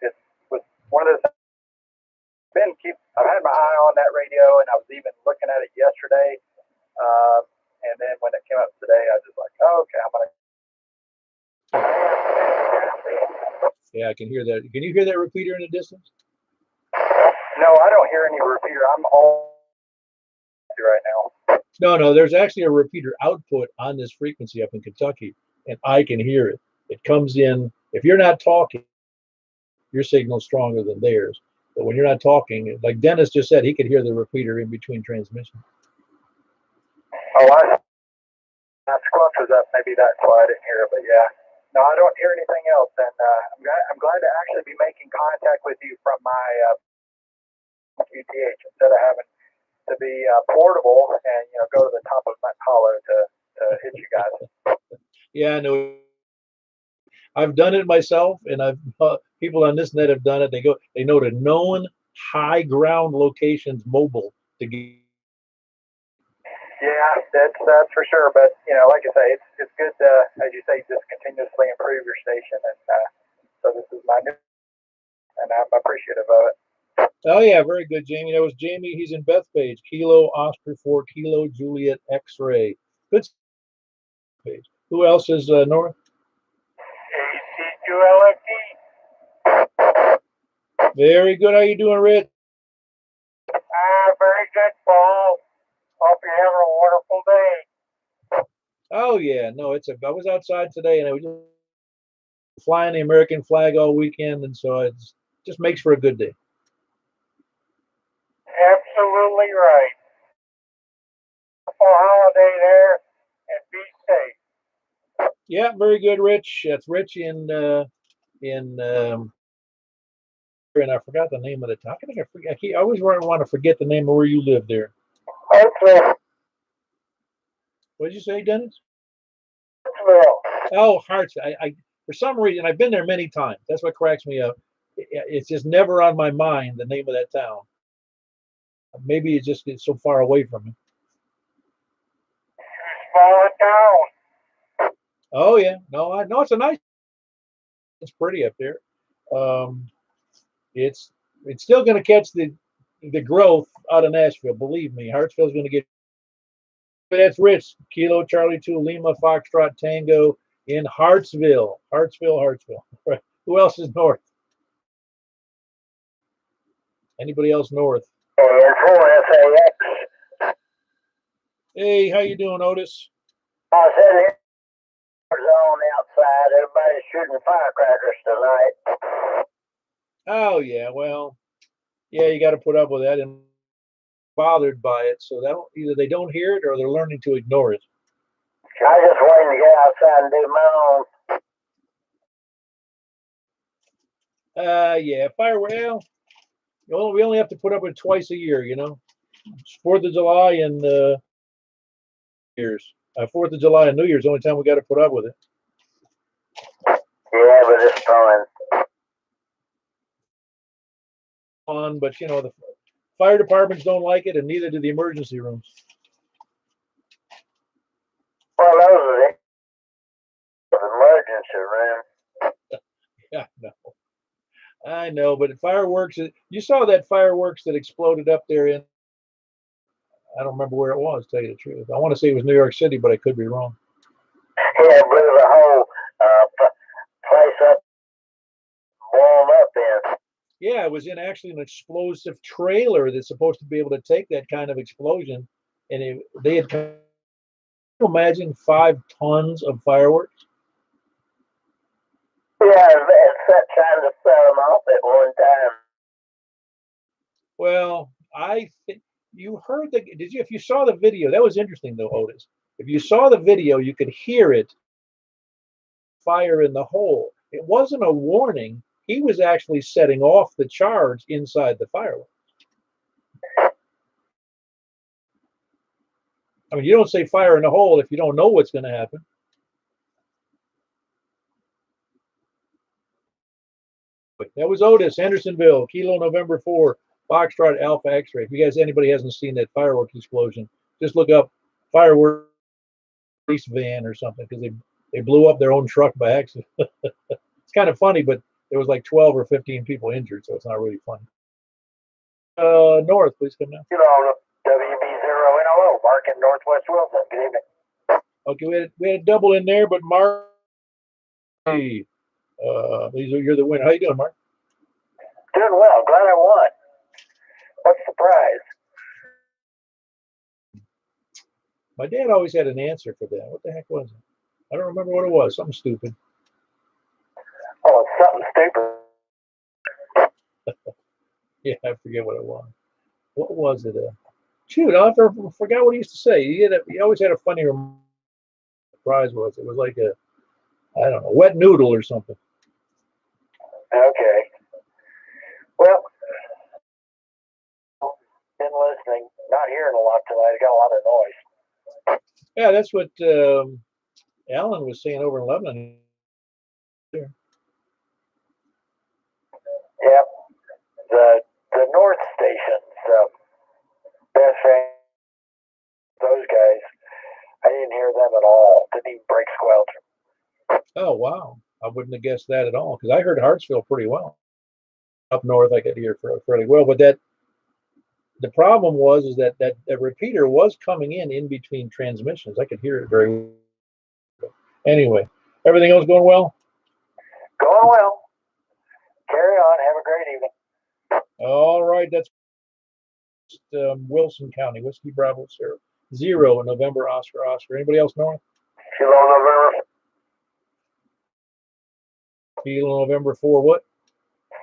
it was one of the I've had my eye on that radio, and I was even looking at it yesterday. And then when it came up today, I was just like, oh, okay, I'm gonna. Yeah, I can hear that. Can you hear that repeater in the distance? No, I don't hear any repeater. I'm all right now. No, there's actually a repeater output on this frequency up in Kentucky, and I can hear it. It comes in. If you're not talking, your signal's stronger than theirs. But when you're not talking, like Dennis just said, he could hear the repeater in between transmissions. Oh, that squelch was up. Maybe that's why I didn't hear it. But yeah, no, I don't hear anything else. And I'm glad to actually be making contact with you from my QTH instead of having to be portable and go to the top of Mount Hollow to hit you guys. Yeah, I know. I've done it myself, and I've people on this net have done it. They know to known high ground locations mobile to get. Yeah, that's for sure. But like I say, it's good to, as you say, just continuously improve your station, and so this is my new, and I'm appreciative of it. Oh yeah, very good, Jamie. That was Jamie. He's in Bethpage. Kilo Oscar 4 Kilo Juliet X-ray. Good page. Who else is north? AC2LFT. Very good. How you doing, Rich? Very good, Paul. Hope you're having a wonderful day. Oh yeah, no, I was outside today, and I was flying the American flag all weekend, and so it just makes for a good day. Absolutely right. For holiday there, and be safe. Yeah, very good, Rich. That's Rich and I forgot the name of the town. I always want to forget the name of where you live there. Hartsville. What did you say, Dennis? Hartsville. Oh, Hartsville. I for some reason I've been there many times. That's what cracks me up. It's just never on my mind, the name of that town. Maybe it's so far away from me. Small town. Oh yeah, no, it's a nice It's pretty up there. Um, it's still going to catch the growth out of Nashville. Believe me, Hartsville's going to get. That's Rich. Kilo Charlie 2 Lima Foxtrot Tango in Hartsville. Hartsville. Right. Who else is north? Anybody else north? And 4 FAX. Hey, how you doing, Otis? I said here zone outside. Everybody's shooting firecrackers tonight. Oh yeah, well, yeah, you got to put up with that and bothered by it. So that either they don't hear it or they're learning to ignore it. I just waiting to get outside and do my own. Yeah, well, we only have to put up with it twice a year, It's 4th of July and years. 4th of July and New Year's, the only time we got to put up with it. Yeah, but it's fun. But the fire departments don't like it, and neither do the emergency rooms. Well, those are the emergency room. Yeah, no. I know, but fireworks. You saw that fireworks that exploded up there in. I don't remember where it was. To tell you the truth, I want to say it was New York City, but I could be wrong. Yeah, blew the whole place up, blown up in. Yeah, it was in actually an explosive trailer that's supposed to be able to take that kind of explosion, and they had. Can you imagine 5 tons of fireworks? Yeah, it's trying to set them off at one time. Well, I think you heard if you saw the video, that was interesting though, Otis. If you saw the video, you could hear it fire in the hole. It wasn't a warning. He was actually setting off the charge inside the fireworks. I mean, you don't say fire in the hole if you don't know what's going to happen. That was Otis, Hendersonville, Kilo November 4, Foxtrot Alpha X-ray. If you guys, anybody hasn't seen that fireworks explosion, just look up fireworks police van or something, because they blew up their own truck by accident. It's kind of funny, but there was like 12 or 15 people injured, so it's not really funny. North, please come down. Kilo WB0NLO, Mark in Northwest Wilson. Good evening. Okay, we had a double in there, but Mark, hey, you're the winner. How you doing, Mark? Doing well. Glad I won. What's the prize? My dad always had an answer for that. What the heck was it? I don't remember what it was. Something stupid. Oh, it's something stupid. Yeah, I forget what it was. What was it? Shoot, I forgot what he used to say. He always had a funny prize was. It was like I don't know, wet noodle or something. Okay. Well, been listening. Not hearing a lot tonight. I got a lot of noise. Yeah, that's what Alan was saying over in Lebanon. Yep. The North Stations, best fan, those guys. I didn't hear them at all. Didn't even break squelch. Oh wow, I wouldn't have guessed that at all, because I heard Hartsville pretty well. Up north, I could hear fairly well, but the problem was that repeater was coming in between transmissions. I could hear it very well. Anyway, everything else going well? Going well. Carry on. Have a great evening. All right, that's Wilson County, Whiskey Bravo Sierra 0 November Oscar. Anybody else north? Kilo November. Kilo November 4 what?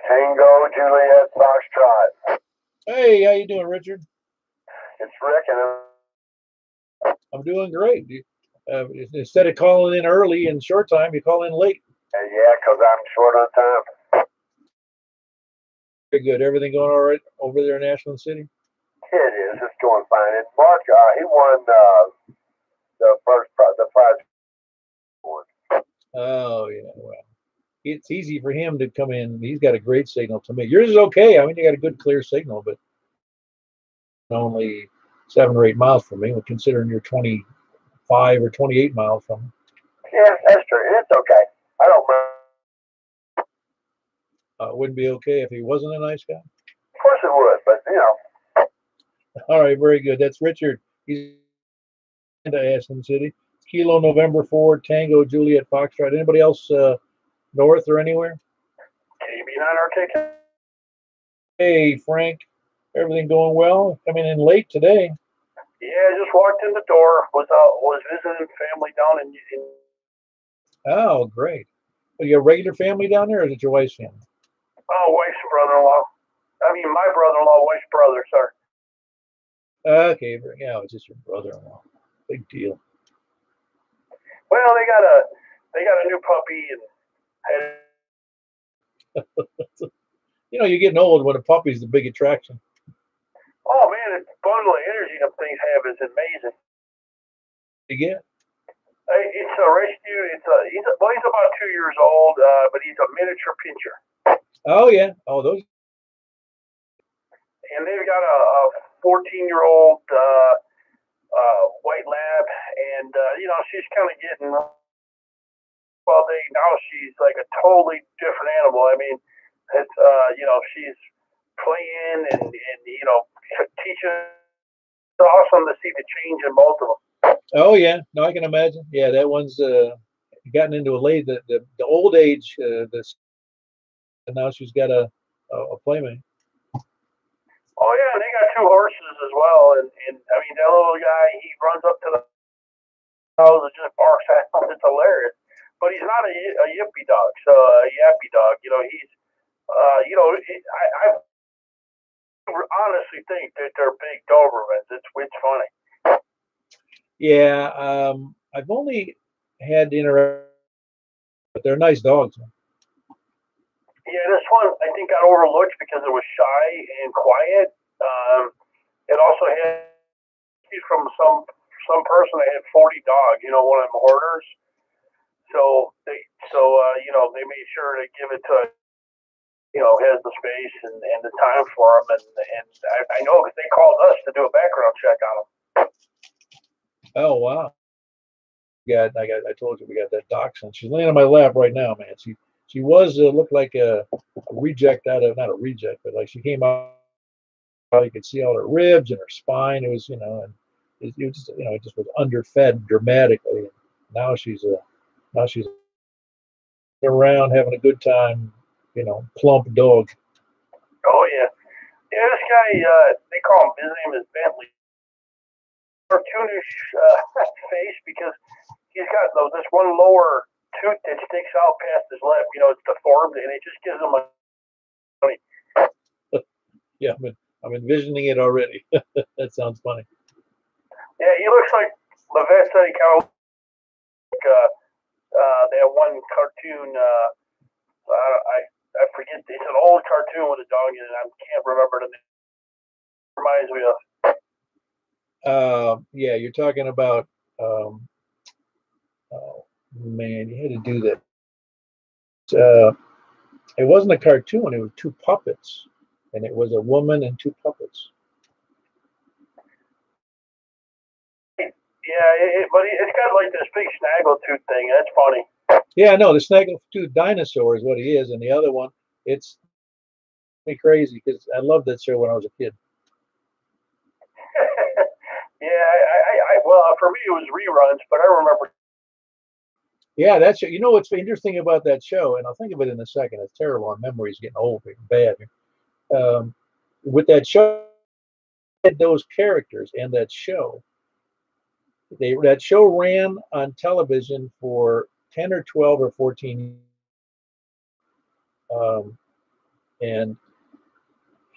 Tango Juliet Foxtrot. Hey, how you doing, Richard? It's Rick and I'm doing great. Instead of calling in early and short time, you call in late. yeah, because I'm short on time. Very good. Everything going all right over there in Ashland City? It is. It's going fine. And Mark, he won the prize. Oh yeah, well, it's easy for him to come in. He's got a great signal to me. Yours is okay. I mean, you got a good clear signal, but only 7 or 8 miles from me. Considering you're 25 or 28 miles from me. Yeah, that's true. It's okay. I don't mind. Wouldn't be okay if he wasn't a nice guy. Of course it would, but you know. All right, very good. That's Richard. He's in Ashland City. Kilo November 4, Tango Juliet Foxtrot. Anybody else north or anywhere? KB9 RTK. Hey, Frank. Everything going well? Coming in late today. Yeah, just walked in the door. Was visiting family down in Oh, great. Are you a regular family down there, or is it your wife's family? wife's brother-in-law. I mean, my brother-in-law, wife's brother. Sorry. Okay, yeah, it's just your brother-in-law. Big deal. Well, they got a new puppy and had. You know, you're getting old when a puppy's the big attraction. Oh man, the bundle of energy them things have is amazing. You get? It's a rescue. He's about 2 years old, but he's a miniature pincher. Oh yeah. Oh, those. And they've got a 14-year-old white lab, and you know she's kind of getting. Well, now she's like a totally different animal. I mean, it's you know she's playing and you know teaching. It's awesome to see the change in both of them. Oh yeah. No, I can imagine. Yeah, that one's gotten into a late the old age. This and now she's got a playmate. Oh yeah, and they got 2 horses as well, and I mean that little guy, he runs up to the house and just barks at him. It's hilarious. But he's not a yippy dog, so a yappy dog. You know, he's you know, I honestly think that they're big Dobermans. It's funny. Yeah, I've only had interact, but they're nice dogs. Yeah, this one I think got overlooked because it was shy and quiet. It also had from some person that had 40 dogs. You know, one of them hoarders. So you know they made sure to give it to you know has the space and the time for them, and I know because they called us to do a background check on them. Oh wow. I told you we got that dachshund. She's laying on my lap right now, man. She was looked like a reject out of not a reject, but like she came out. You could see all her ribs and her spine. It was, you know, and it was just, you know, it just was underfed dramatically. Now she's around having a good time, you know, plump dog. Oh yeah, yeah. This guy, they call him. His name is Bentley. Cartoonish face because he's got this one lower tooth that sticks out past his lip. You know, it's deformed, and it just gives him a. Yeah, I'm envisioning it already. That sounds funny. Yeah, he looks like Levette said he kind of like that one cartoon. I forget. It's an old cartoon with a dog in it. I can't remember the name. It reminds me of. Yeah, you're talking about. Oh man, you had to do that. It wasn't a cartoon. It was two puppets, and it was a woman and two puppets. Yeah, but it's got like this big snaggletooth thing. That's funny. Yeah, no, the snaggletooth dinosaur is what he is, and the other one, it's me crazy because I loved that show when I was a kid. Yeah, well, for me it was reruns, but I remember. Yeah, that's you know what's interesting about that show, and I'll think of it in a second. It's terrible. Our memory's getting old, bad. With that show, those characters and that show, that show ran on television for 10 or 12 or 14 and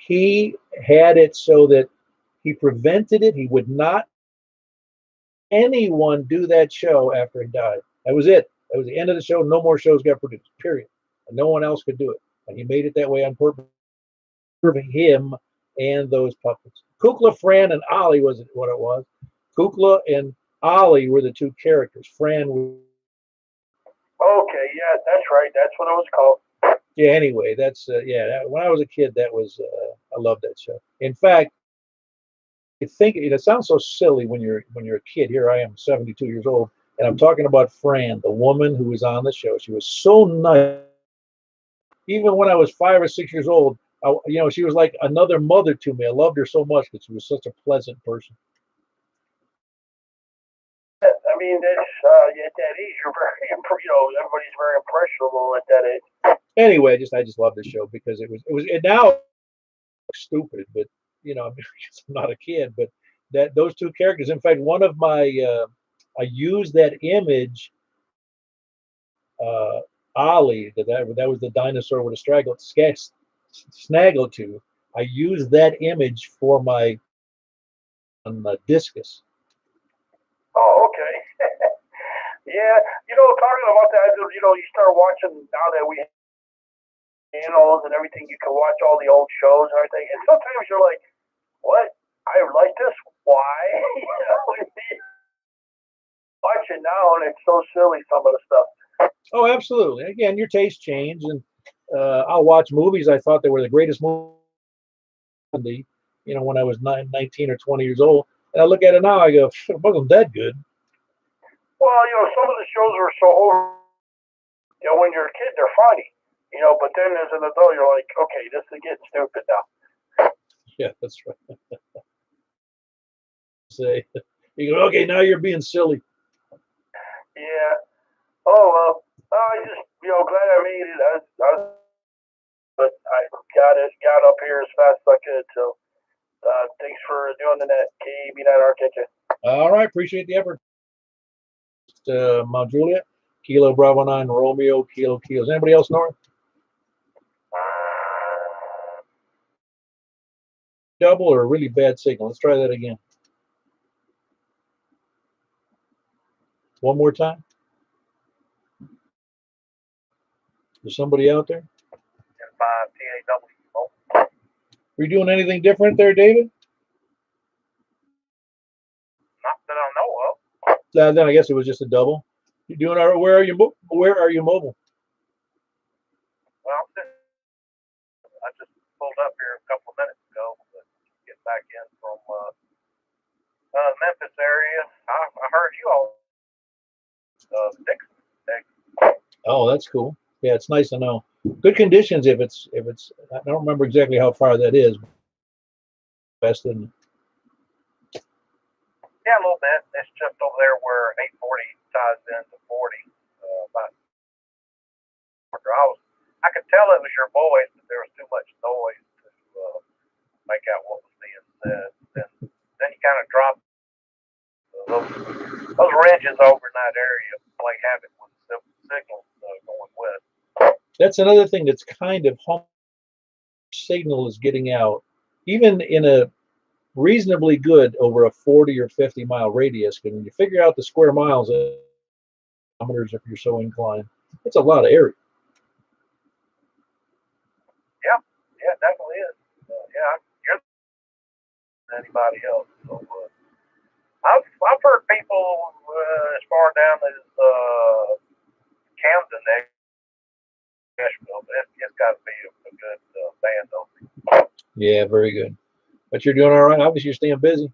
he had it so that he prevented it. He would not anyone do that show after he died. That was it. That was the end of the show. No more shows got produced, period. And no one else could do it. And he made it that way on purpose, serving him and those puppets. Kukla, Fran, and Ollie was what it was. Kukla and Ollie were the two characters. Fran was. Okay, yeah, that's right. That's what it was called. Yeah, anyway, that's, when I was a kid, that was, I loved that show. In fact, I think it sounds so silly when you're a kid. Here I am, 72 years old, and I'm talking about Fran, the woman who was on the show. She was so nice. even when I was 5 or 6 years old, she was like another mother to me. I loved her so much because she was such a pleasant person. I mean, that's at that age, you're very, everybody's very impressionable at that age. Anyway, I just love the show because and now it's stupid, but I'm not a kid, but those two characters. In fact, one of my I used that image. Ollie, that was the dinosaur with a snaggle tooth. I used that image for my discus. Oh, okay. Yeah, talking about that, you start watching now that we channels and everything, you can watch all the old shows and everything, and sometimes you're like, what? I like this? Why? Watch it now, and it's so silly, some of the stuff. Oh, absolutely. Again, your taste change, and I'll watch movies I thought they were the greatest movie, when I was 19 or 20 years old, and I look at it now, I go, it wasn't that good. Well, some of the shows are so old. When you're a kid, they're funny, but then as an adult, you're like, okay, this is getting stupid now. Yeah, that's right. Say, you go, okay, now you're being silly. Yeah. Oh, I just, glad I made it. But I got up here as fast as I could. So, thanks for doing the net, KB9 Architecture. All right, appreciate the effort. Mount Juliet, Kilo Bravo 9, Romeo, Kilo. Is anybody else north? Double or a really bad signal? Let's try that again. One more time. Is somebody out there? 5 Are you doing anything different there, David? Not that I know of. Then I guess it was just a double. You doing all right? Where are you mobile? Well, I just pulled up here a couple of minutes ago to get back in from Memphis area. I heard you all. Texas. Oh, that's cool. Yeah, it's nice to know. Good conditions if it's. I don't remember exactly how far that is. Best in. Yeah, a little bit. It's just over there where 840 ties into 40. About. I could tell it was your voice, but there was too much noise to make out what was being said. Then you kind of dropped. Those ridges over in that area play havoc with the signals going west. That's another thing that's kind of signal is getting out, even in a reasonably good over a 40 or 50 mile radius. When you figure out the square miles, kilometers if you're so inclined, it's a lot of area. Yeah, it definitely is. You're anybody else. So, I've heard people as far down as Camden, Nashville. It's got to be a good band though. Yeah, very good. But you're doing all right. Obviously, you're staying busy.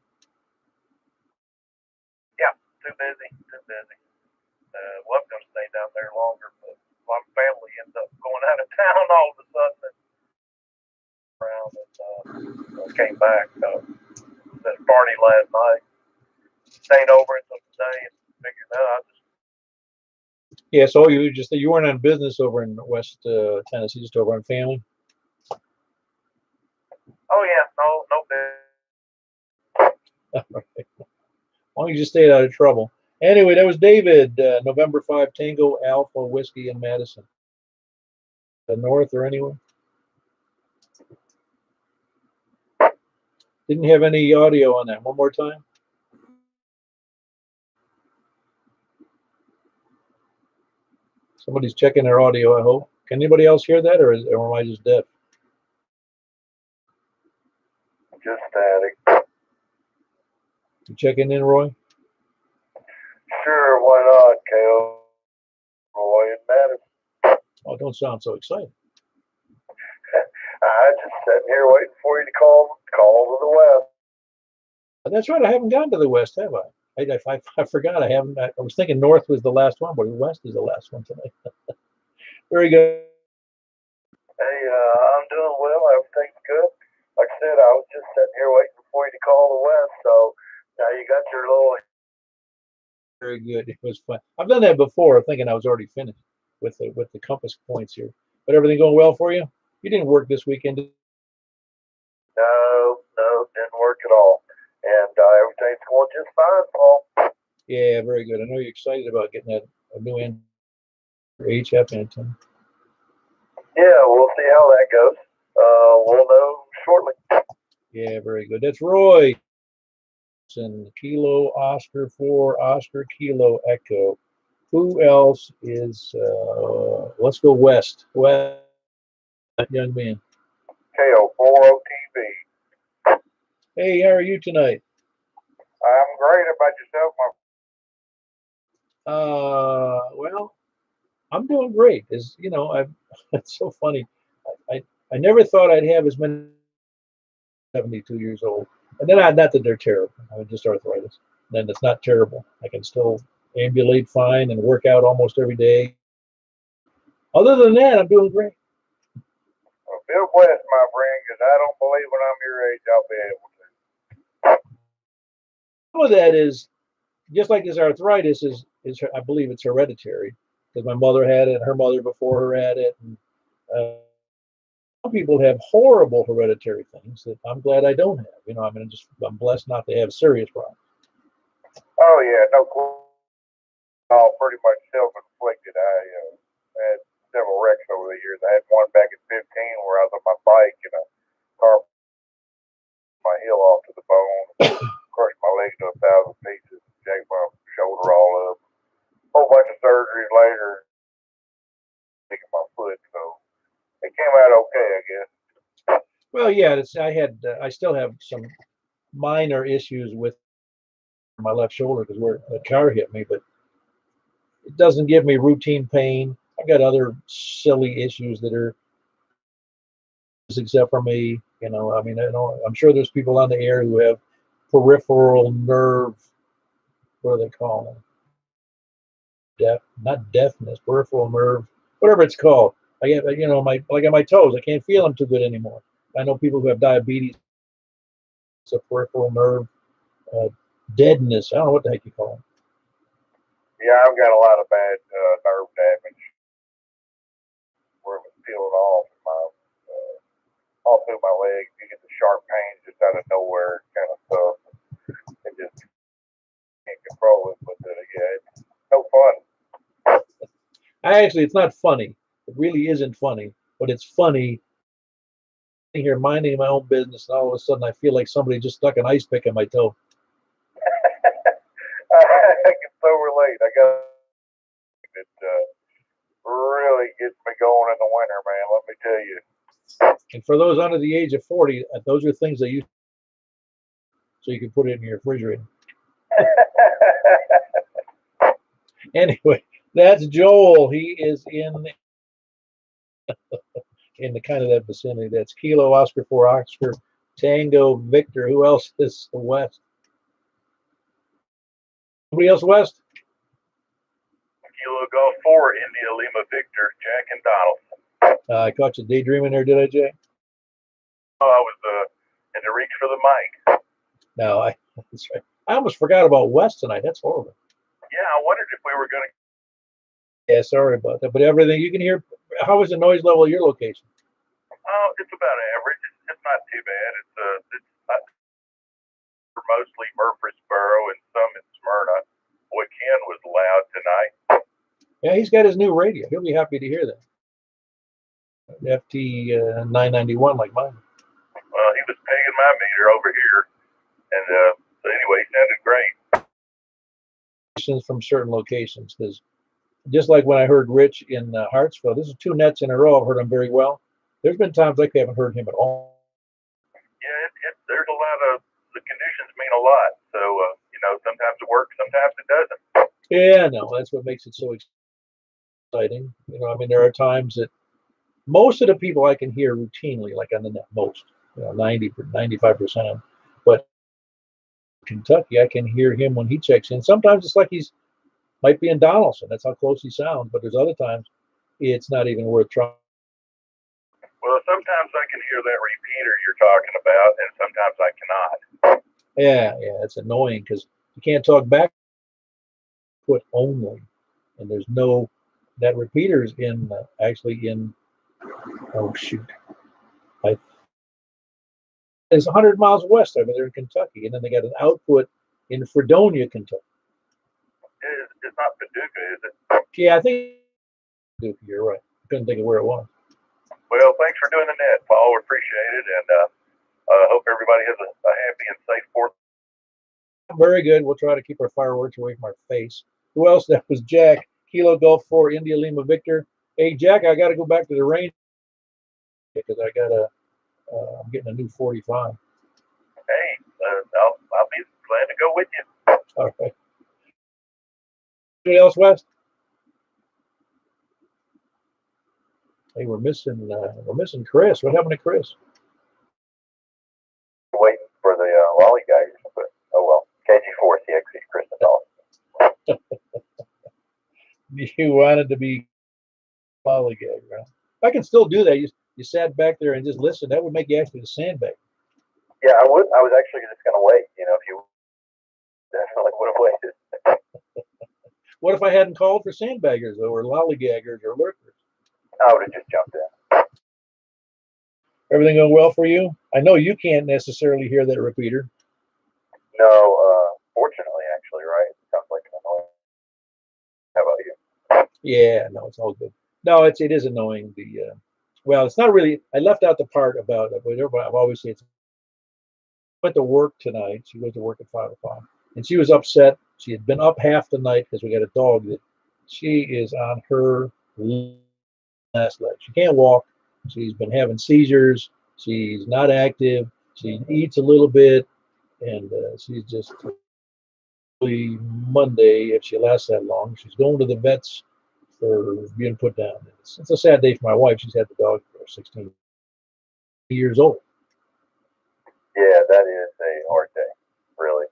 Yeah, too busy. Was going to stay down there longer, but my family ended up going out of town all of a sudden. Around and came back. That party last night. Stayed over until today and figured out. Yeah, so you weren't on business over in West Tennessee, just over on family. Oh yeah, no business. Right. As long as you stayed out of trouble. Anyway, that was David, November 5 Tango Alpha Whiskey in Madison. The north or anywhere? Didn't have any audio on that. One more time. Somebody's checking their audio, I hope. Can anybody else hear that, or am I just deaf? Just static. You checking in, Roy? Sure, why not, Kale? Roy and Madison. Oh, don't sound so excited. I just sitting here waiting for you to call to the west. That's right. I haven't gone to the west, have I? I forgot. I haven't. I was thinking north was the last one, but the west is the last one tonight. Very good. said, I was just sitting here waiting for you to call the West. So now you got your little. Very good. It was fun. I've done that before, thinking I was already finished with the compass points here. But everything going well for you? You didn't work this weekend. No, didn't work at all. And everything's going just fine, Paul. Yeah, very good. I know you're excited about getting a new HF antenna. Yeah, we'll see how that goes. We'll know shortly. Yeah, very good. That's Roy. And Kilo Oscar 4 Oscar Kilo Echo. Who else is? Let's go west. West, young man. KO40TV. Hey, how are you tonight? I'm great. About yourself, my. Well, I'm doing great. As you know, it's so funny. I never thought I'd have as many. 72 years old, and then not that they're terrible. I mean, just arthritis. Then it's not terrible. I can still ambulate fine and work out almost every day. Other than that, I'm doing great. Well, feel blessed, my friend, because I don't believe when I'm your age I'll be able to. Some of that is just like this arthritis is I believe it's hereditary because my mother had it, her mother before her had it, and some people have horrible hereditary things that I'm glad I don't have. You know, I mean, I'm blessed not to have serious problems. Oh yeah, no question. All pretty much self-inflicted. I had several wrecks over the years. I had one back at 15 where I was on my bike and a car my heel off to the bone, crushed my leg to 1,000 pieces, jacked my shoulder all up. A whole bunch of surgeries later, taking my foot. So it came out okay, I guess. Well, yeah, I still have some minor issues with my left shoulder because where a car hit me, but it doesn't give me routine pain. I've got other silly issues that are except for me. You know, I mean, I'm sure there's people on the air who have peripheral nerve. What do they call them? Not deafness, peripheral nerve, whatever it's called. I get, you know, like on my toes, I can't feel them too good anymore. I know people who have diabetes, it's a peripheral nerve uh, deadness. I don't know what the heck you call them. Yeah, I've got a lot of bad nerve damage where it was peeling off my all through my legs. You get the sharp pains just out of nowhere, kind of stuff. It just can't control it. But yeah, it's no fun. Actually, it's not funny. It really isn't funny, but it's funny here minding my own business, and all of a sudden I feel like somebody just stuck an ice pick in my toe. I can so relate. I got it. Really gets me going in the winter, man. Let me tell you. And for those under the age of 40, those are things that you so you can put it in your refrigerator. Anyway, that's Joel. He is in the kind of that vicinity. That's Kilo Oscar 4 Oscar Tango Victor. Who else is the West? Nobody else west? Kilo Golf 4, India Lima Victor, Jack and Donald. I caught you daydreaming there, did I, Jay? Oh, I was had to reach for the mic. No, that's right. I almost forgot about West tonight. That's horrible. Yeah, I wondered if we were going to. Yeah, sorry about that. But everything you can hear. How is the noise level at your location? Oh, it's about average. It's not too bad. It's mostly Murfreesboro and some in Smyrna. Boy, Ken was loud tonight. Yeah, he's got his new radio. He'll be happy to hear that. FT 991 like mine. Well, he was pegging my meter over here, and so anyway, he sounded great. From certain locations, because just like when I heard Rich in Hartsville, this is 2 nets in a row. I've heard him very well. There's been times I haven't heard him at all. Yeah, there's a lot of the conditions mean a lot. So you know, sometimes it works, sometimes it doesn't. Yeah, no, that's what makes it so exciting. You know, I mean, there are times that most of the people I can hear routinely, like on the net, most, 95% of them. But Kentucky, I can hear him when he checks in. Sometimes it's like he's might be in Donaldson. That's how close he sounds. But there's other times it's not even worth trying. Well, sometimes I can hear that repeater you're talking about, and sometimes I cannot. Yeah, it's annoying because you can't talk back. Put only, and there's no that repeater's in actually in. Oh shoot! It's 100 miles west over there in Kentucky, and then they got an output in Fredonia, Kentucky. It's not Paducah, is it? Yeah, I think you're right. I couldn't think of where it was. Well, thanks for doing the net, Paul. We appreciate it, and hope everybody has a happy and safe 4th. Very good. We'll try to keep our fireworks away from our face. Who else? That was Jack. Kilo Golf 4 India Lima Victor. Hey, Jack, I got to go back to the range because I got I'm getting a new 45. Hey, I'll be glad to go with you. All right. Anybody else, West? Hey, we're missing Chris. What happened to Chris? Waiting for the lollygaggers, but oh well. KG4 CXC Chris and You wanted to be lollygag, right? I can still do that. You sat back there and just listened. That would make you actually the sandbag. Yeah, I would. I was actually just going to wait. If you definitely would have waited. What if I hadn't called for sandbaggers though, or lollygaggers or lurkers? I would have just jumped in. Everything going well for you? I know you can't necessarily hear that repeater. No, fortunately, actually, right? It sounds like an annoying. How about you? Yeah, no, it's all good. No, it is annoying. Well, it's not really. I left out the part about whatever. I've always said. Went to work tonight. She went to work at 5 o'clock, and she was upset. She had been up half the night because we got a dog that she is on her last leg. She can't walk. She's been having seizures. She's not active. She eats a little bit, and she's just really Monday, if she lasts that long. She's going to the vets for being put down. It's a sad day for my wife. She's had the dog for 16 years old. Yeah, that is a hard day. Really,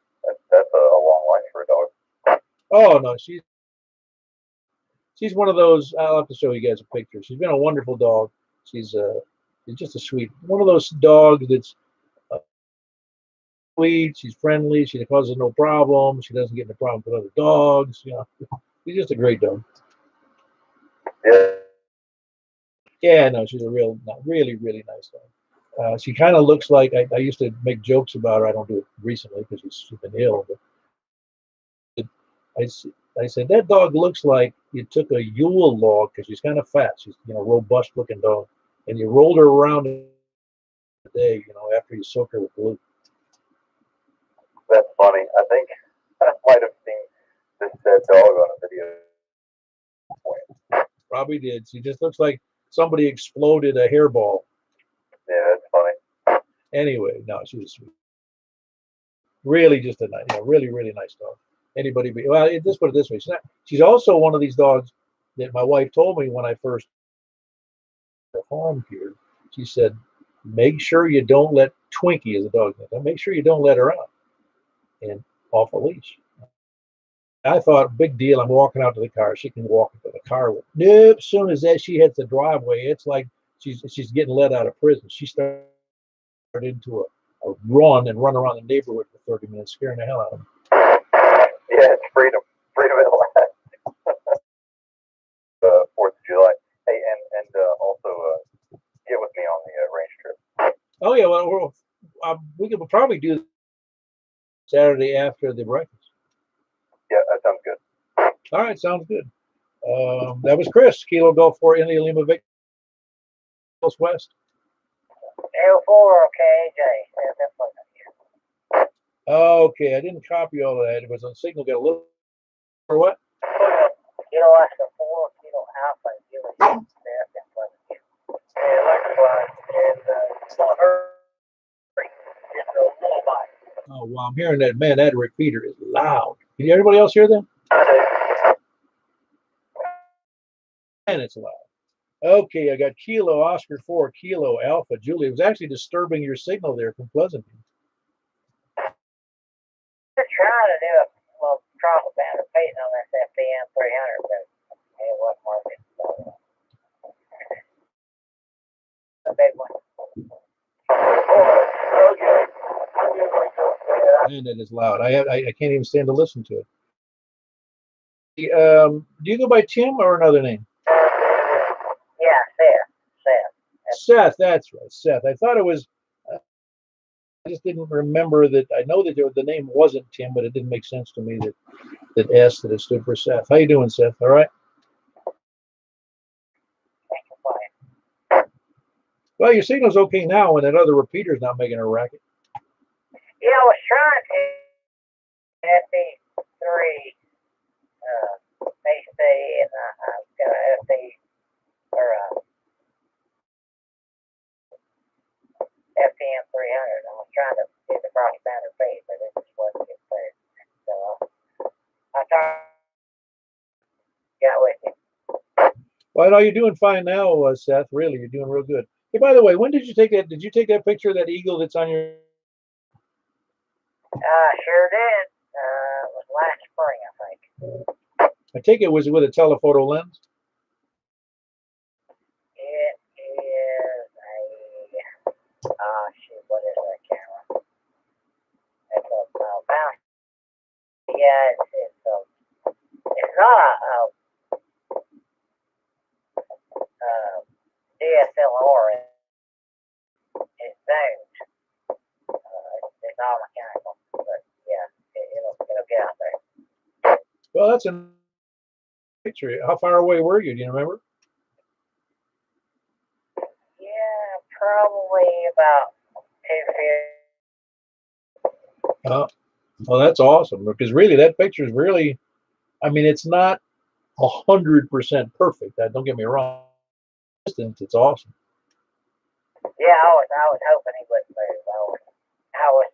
that's a long life for a dog. Oh no, she's one of those. I'll have to show you guys a picture. She's been a wonderful dog. She's just a sweet one of those dogs that's sweet. She's friendly. She causes no problems. She doesn't get into problems with other dogs. She's just a great dog. Yeah. Yeah, no, she's a really nice dog. She kind of looks like I used to make jokes about her. I don't do it recently because she's been ill. But I said that dog looks like you took a Yule log because she's kind of fat. She's robust looking dog, and you rolled her around the day. After you soak her with glue. That's funny. I think I might have seen this dead dog on a video. Probably did. She just looks like somebody exploded a hairball. Yeah, that's funny. Anyway, no, she's sweet. Really, just a nice, really nice dog. Anybody be well? Just put it this way: she's also one of these dogs that my wife told me when I first home here. She said, "Make sure you don't let Twinkie, as a dog name, make sure you don't let her out and off a leash." I thought, big deal. I'm walking out to the car. She can walk into the car with. Nope. As soon as she hits the driveway, it's like she's getting let out of prison. She started into a run and run around the neighborhood for 30 minutes, scaring the hell out of them. Yeah, it's freedom at last. 4th of July. Hey, and also get with me on the range trip. Oh yeah, well we could probably do Saturday after the breakfast. Yeah, that sounds good. All right, sounds good. That was Chris, Kilo Golf 4 India Lima Victor West. L4, KJ. Okay, I didn't copy all of that. It was on signal. Got a little or what? Kilo Oscar 4, Kilo Alpha, Juliet. And likewise, and it's not her. It's a little bite. Oh, wow, I'm hearing that. Man, that repeater is loud. Can everybody else hear that? And it's loud. Okay, I got Kilo Oscar 4, Kilo Alpha Juliet. It was actually disturbing your signal there from Pleasantville. Just trying to do a little throttle down the pace on this FDM 300, but it wasn't working. a big one. Okay. And it is loud. I can't even stand to listen to it. Do you go by Tim or another name? Yeah, Seth. Seth, that's right, Seth. I thought it was. I just didn't remember that. I know that the name wasn't Tim, but it didn't make sense to me that it stood for Seth. How you doing, Seth? All right. Well, your signal's okay now, and that other repeater's not making a racket. Yeah, I was trying to FE3 AC, and I've got a FE or FTM 300. I was trying to get the cross banner feed, but it just wasn't getting clear. So I got with you. Well, no, you're doing fine now, Seth. Really, you're doing real good. Hey, by the way, when did you take that? Did you take that picture of that eagle that's on your? Sure did. It was last spring, I think. I take it was with a telephoto lens. It is a shoot, what is that camera? It's a mouse. Yeah, it's not a DSLR. It's zoomed. It's all mechanical, but yeah, it'll get out there. Well, that's a picture. How far away were you? Do you remember? Yeah, probably about 2 feet. Oh, that's awesome. Because really, that picture is really. I mean, it's not 100% perfect. Don't get me wrong. It's awesome. Yeah, I was hoping he wouldn't move. I was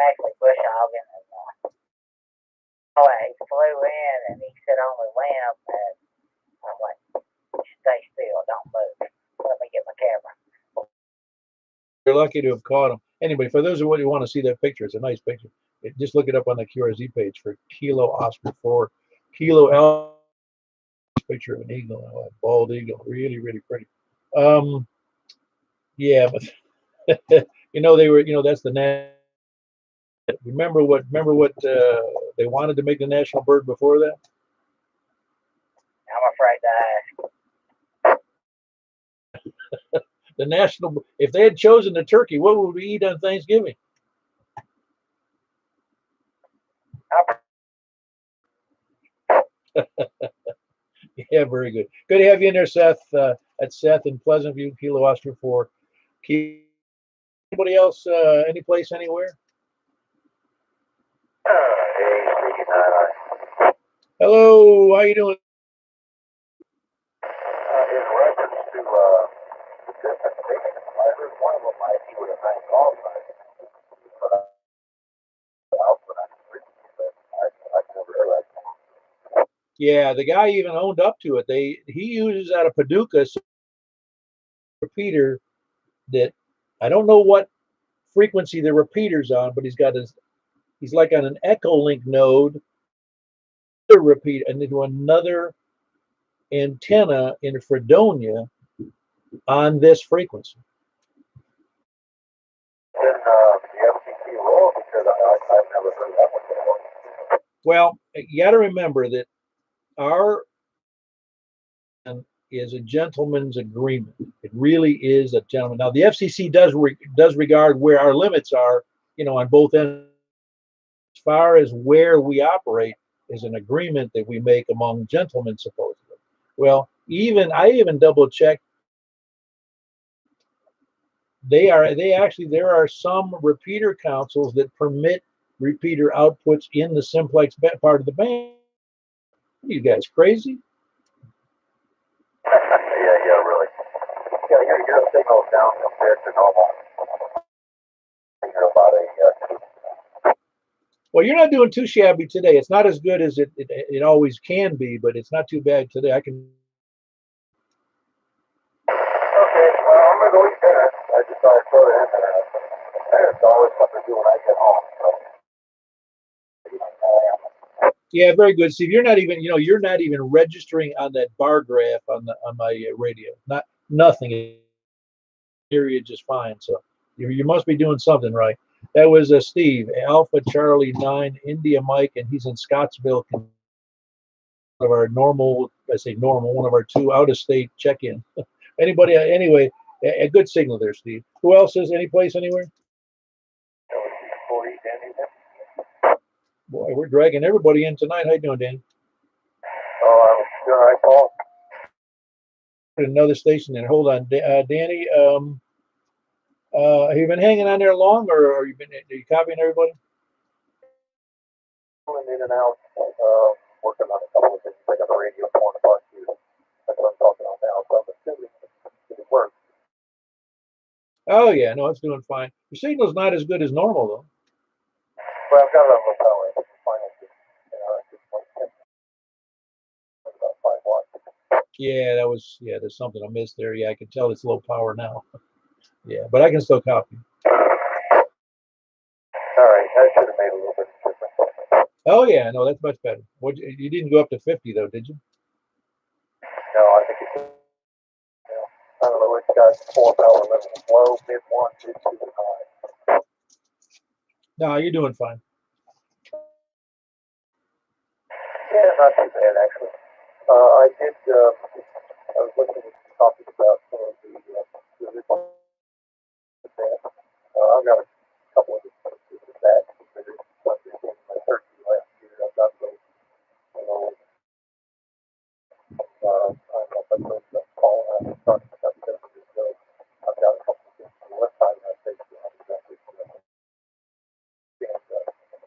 actually bush hogging, and he flew in and he sit on the limb, and I'm like, stay still, don't move. Let me get my camera. You're lucky to have caught him. Anyway, for those of you who want to see that picture, it's a nice picture. Just look it up on the QRZ page for Kilo Oscar 4, Kilo L. Picture of an eagle, a bald eagle, really, really pretty. Yeah, but that's the remember what they wanted to make the national bird before that? I'm afraid to ask. The national, if they had chosen the turkey, what would we eat on Thanksgiving? Yeah, very good. Good to have you in there, Seth. That's Seth in Pleasant View, Kilo Oscar 4. Anybody else, any place, anywhere? Hello, how you doing? In reference to the different stations, I heard one of them might be with a nice call sign, but I've never heard that. Yeah, the guy even owned up to it. He uses out of Paducah repeater that I don't know what frequency the repeater's on, but he's like on an Echolink node, repeat, and into another antenna in Fredonia on this frequency. In the FCC role, because I've never heard that one before. Well, you got to remember that our is a gentleman's agreement. It really is a gentleman. Now, the FCC does regard where our limits are, on both ends. As far as where we operate is an agreement that we make among gentlemen, supposedly. Well, I even double checked. There are some repeater councils that permit repeater outputs in the simplex part of the band. Are you guys crazy? Yeah, really. Yeah, your signal's down compared to normal. You're about Well, you're not doing too shabby today. It's not as good as it always can be, but it's not too bad today. I can. Okay, well, I'm going to go eat dinner. I just thought I'd throw it in there. It's always something to do when I get home. So. Yeah, very good, Steve. You're not even registering on that bar graph on my radio. Nothing. hear you just fine. So you must be doing something right. That was Steve, Alpha Charlie 9, India Mike, and he's in Scottsville. One of our normal, I say normal, one of our 2 out-of-state check-in. Anybody, anyway, a good signal there, Steve. Who else is any place anywhere? Boy, we're dragging everybody in tonight. How you doing, Danny? Oh, I'm doing all right, Paul. Another station there. Hold on, Danny. Have you been hanging on there long, or are you copying everybody? In and out, working on a couple of things. I got the radio on apart too. That's what I'm talking about now. So I'm assuming it works. Oh yeah, no, it's doing fine. Your signal's not as good as normal though. Well, I've got it on low power. It's fine. About 5 watts. Yeah, there's something I missed there. Yeah, I can tell it's low power now. Yeah, but I can still copy. All right, that should have made a little bit of difference. Oh yeah, no, that's much better. You didn't go up to 50 though, did you? No, I think it's, I don't know, it's got 4 power levels, low, mid 1, mid 2, and high. No, you're doing fine. Yeah, not too bad actually. I was looking at some topics about some of the original. I've got a couple of different pieces of that. In my turkey last year, I've got those, I don't know if that's what Paul and I were talking about 7 years ago. I've got a couple of things on the left side of my face that I'm exactly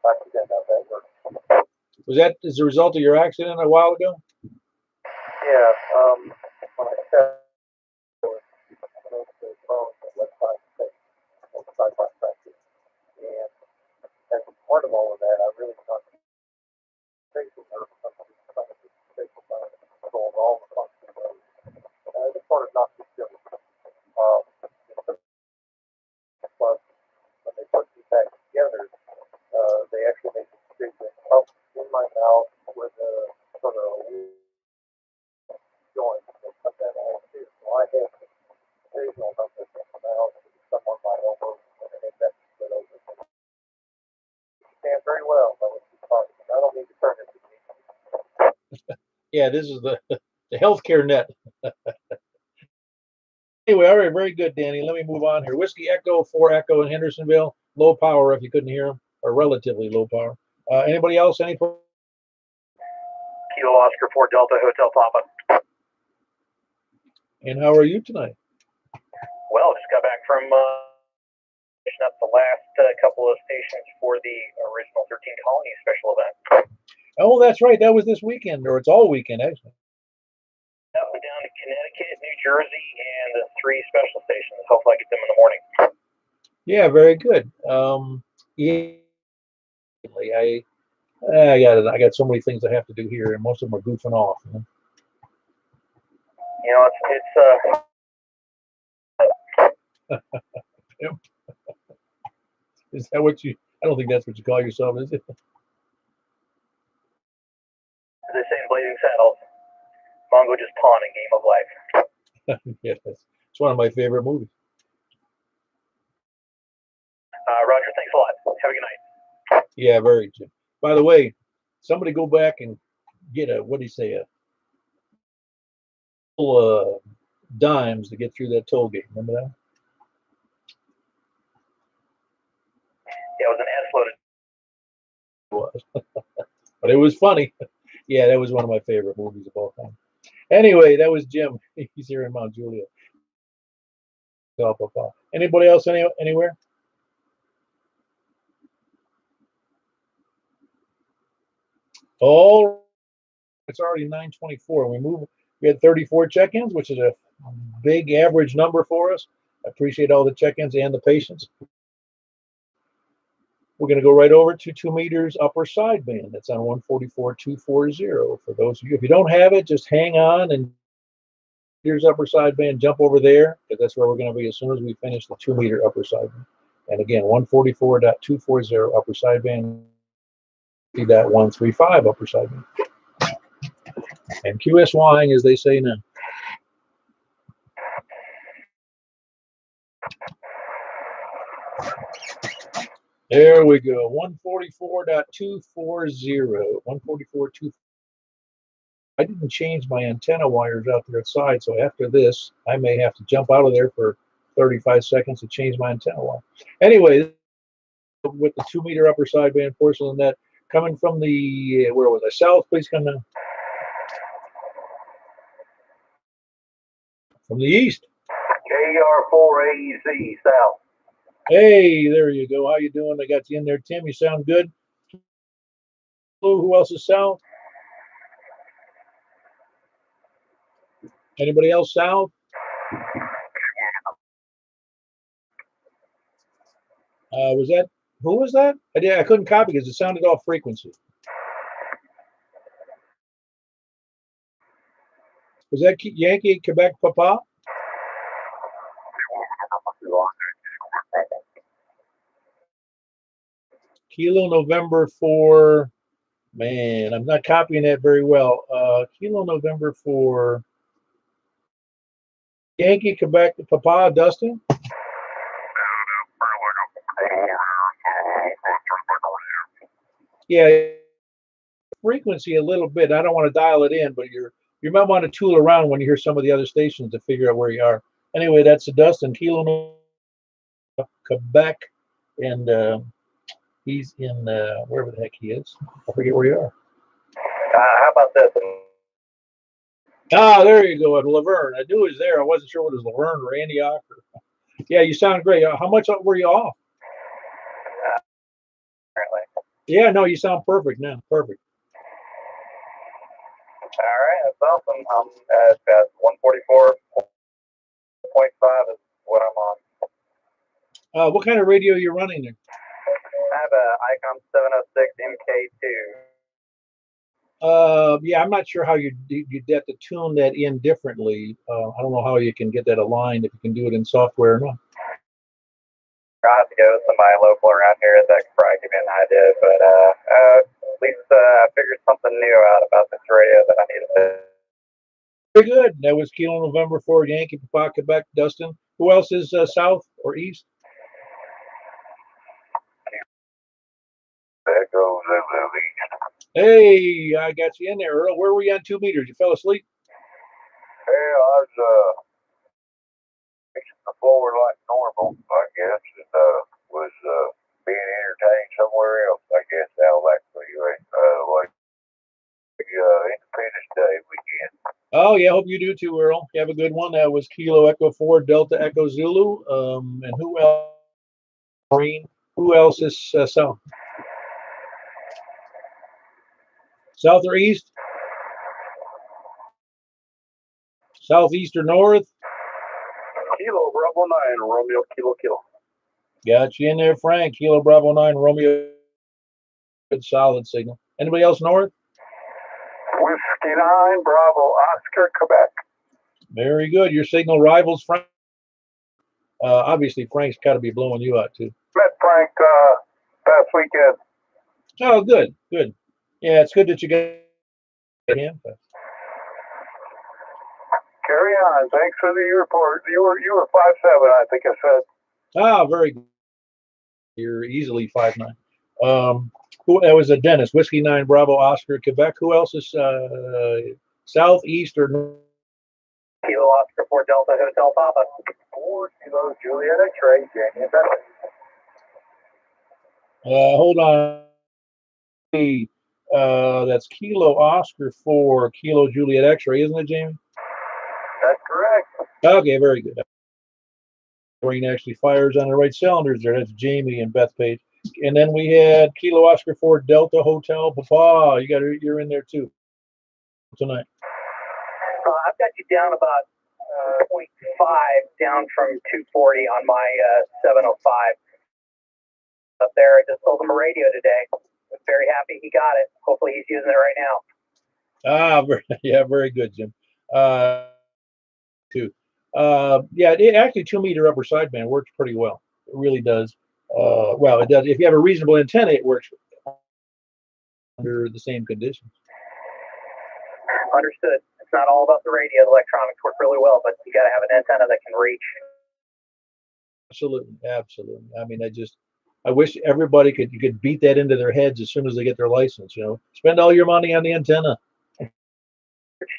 I forget how that works. Was that as a result of your accident a while ago? Yeah, when I said the phone on the left side of the face, side by side, and as part of all of that, I really thought facial nerve something of the facial bone controls all the functions of this part is not too silly. Plus, when they put these back together, they actually make a decision up in my mouth with a sort of joint and put that all too. So I have occasional numbers in my mouth, someone might over and they make that split over. Stand very well, but I don't need to turn it to me. Yeah, this is the healthcare net. Anyway, all right, very good, Danny. Let me move on here. Whiskey Echo, 4 Echo in Hendersonville. Low power if you couldn't hear them, or relatively low power. Anybody else? Any? Kilo Oscar 4 Delta Hotel Papa. And how are you tonight? Well, just got back from finishing up the last couple of stations for the original 13 Colonies special event. Oh, that's right. That was this weekend, or it's all weekend, actually. Up and down to Connecticut, New Jersey, and the 3 special stations. Hopefully I get them in the morning. Yeah, very good. Yeah, I got so many things I have to do here, and most of them are goofing off. You know, Yep. Is that what you? I don't think that's what you call yourself, is it? They say in Blazing Saddles, Mongo just pawn a game of life. Yes, it's one of my favorite movies. Roger, thanks a lot. Have a good night. Yeah, very good. By the way, somebody go back and get what do you say, a couple dimes to get through that toll gate. Remember that? Yeah, it was an ass-loaded. It was, but it was funny. Yeah, that was one of my favorite movies of all time. Anyway, that was Jim. He's here in Mount Juliet. Anybody else anywhere? Oh, it's already 9:24. We had 34 check-ins, which is a big average number for us. I appreciate all the check-ins and the patience. We're going to go right over to 2 meters upper sideband. That's on 144.240. For those of you, if you don't have it, just hang on and here's upper sideband, jump over there, because that's where we're going to be as soon as we finish the 2 meter upper sideband. And again, 144.240 upper sideband, 135 upper sideband. And QSYing, as they say now. There we go. 144.240. 144.2. I didn't change my antenna wires out there outside, so after this, I may have to jump out of there for 35 seconds to change my antenna wire. Anyway, with the 2-meter upper sideband porcelain net coming from the, where was I? South, please come down. From the east. KR4AEC South. Hey, there you go. How you doing? I got you in there, Tim. You sound good. Who else is south? Anybody else south? Was that, who was that? I couldn't copy because it sounded off frequency. Was that Yankee Quebec Papa? Kilo November for, man, I'm not copying that very well. Kilo November for Yankee Quebec Papa, Dustin? Yeah, frequency a little bit. I don't want to dial it in, but you might want to tool around when you hear some of the other stations to figure out where you are. Anyway, that's Dustin, Kilo Quebec, and he's in wherever the heck he is. I forget where you are. How about this? Ah, there you go, at Laverne. I knew he was there. I wasn't sure what it was, Laverne or Antioch. Yeah, you sound great. How much were you off? Yeah, no, you sound perfect now. Perfect. All right, that's awesome. I'm at 144.5 is what I'm on. What kind of radio are you running there? I have a Icon 706 MK2. Yeah, I'm not sure how you have to tune that in differently. I don't know how you can get that aligned, if you can do it in software or not. I have to go with somebody local around here that could probably give me an idea, but at least I figured something new out about this radio that I needed to. Very good. That was Kilo November 4 Yankee Papa Quebec, Dustin. Who else is south or east? Hey, I got you in there, Earl. Where were you on 2 meters? You fell asleep? Hey, I was fixing the floor like normal, I guess, and was being entertained somewhere else, I guess, out actually, like Independence Day weekend. Oh, yeah, hope you do too, Earl. You have a good one. That was Kilo Echo 4 Delta Echo Zulu. And who else? Marine. Who else is south? South or east? Southeast or north? Kilo Bravo 9, Romeo Kilo Kilo. Got you in there, Frank. Kilo Bravo 9 Romeo. Good solid signal. Anybody else north? Whiskey 9 Bravo Oscar Quebec. Very good. Your signal rivals Frank. Obviously, Frank's got to be blowing you out too. Met Frank past weekend. Oh, good, good. Yeah, it's good that you got him. Carry on. Thanks for the report. You were 5'7", I think I said. Ah, very good. You're easily 5'9". That was a Dennis. Whiskey 9 Bravo Oscar Quebec. Who else is southeast or north? Kilo Oscar 4 Delta Hotel Papa. 4 Kilo Juliet X-ray. Jamie Bentley. Hold on. That's Kilo Oscar 4 Kilo Juliet X-ray, isn't it, Jamie? That's correct. Okay, very good. Brain actually fires on the right cylinders there. That's Jamie and Beth Page. And then we had Kilo Oscar 4 Delta Hotel Papa. You're in there too tonight. I've got you down about 0.5 down from 240 on my 705 up there. I just sold him a radio today. I'm very happy he got it. Hopefully he's using it right now. Yeah, very good, Jim. Too. Yeah, it actually 2-meter upper sideband works pretty well. It really does. Well, it does. If you have a reasonable antenna, it works under the same conditions. Understood. It's not all about the radio. The electronics work really well, but you got to have an antenna that can reach. Absolutely, absolutely. I mean, I wish everybody you could beat that into their heads as soon as they get their license. Spend all your money on the antenna. They're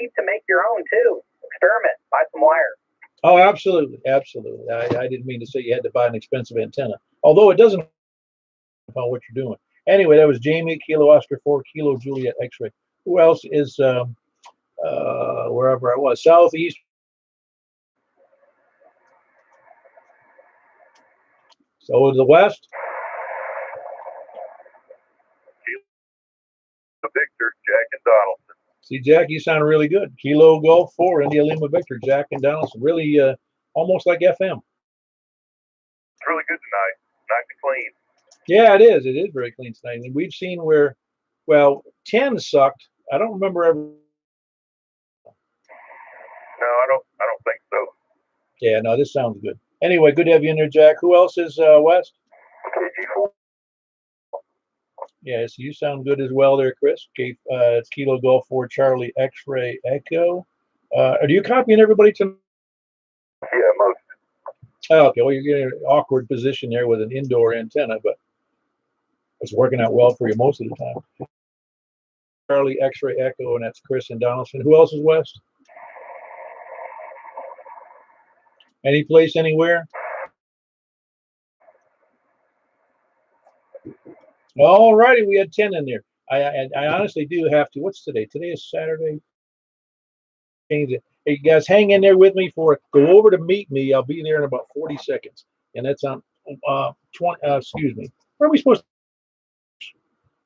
cheap to make your own too. Experiment. Buy some wire. Oh, absolutely, absolutely. I didn't mean to say you had to buy an expensive antenna, although it doesn't about what you're doing. Anyway, that was Jamie, Kilo Oscar 4, Kilo Juliet X-ray. Who else is wherever I was? Southeast. So the west. Victor, Jack, and Donaldson. See, Jack, you sound really good. Kilo Golf 4, India Lima Victor, Jack and Donaldson. Really almost like FM. It's really good tonight. Nice and clean. Yeah, it is. It is very clean tonight. And we've seen where, well, 10 sucked. I don't remember ever. No, I don't think so. Yeah, no, this sounds good. Anyway, good to have you in there, Jack. Who else is west? KG4. Yeah, so you sound good as well there, Chris. It's Kilo Golf 4 Charlie X-Ray Echo. Are you copying everybody to? Yeah, most. Oh, okay, well, you're in an awkward position there with an indoor antenna, but it's working out well for you most of the time. Charlie X-Ray Echo, and that's Chris and Donaldson. Who else is west? Any place, anywhere? All righty, we had 10 in there. I honestly do have to. What's today? Today is Saturday. Change it. Hey, you guys, hang in there with me for go over to meet me. I'll be there in about 40 seconds, and that's on 20. Excuse me. Where are we supposed to?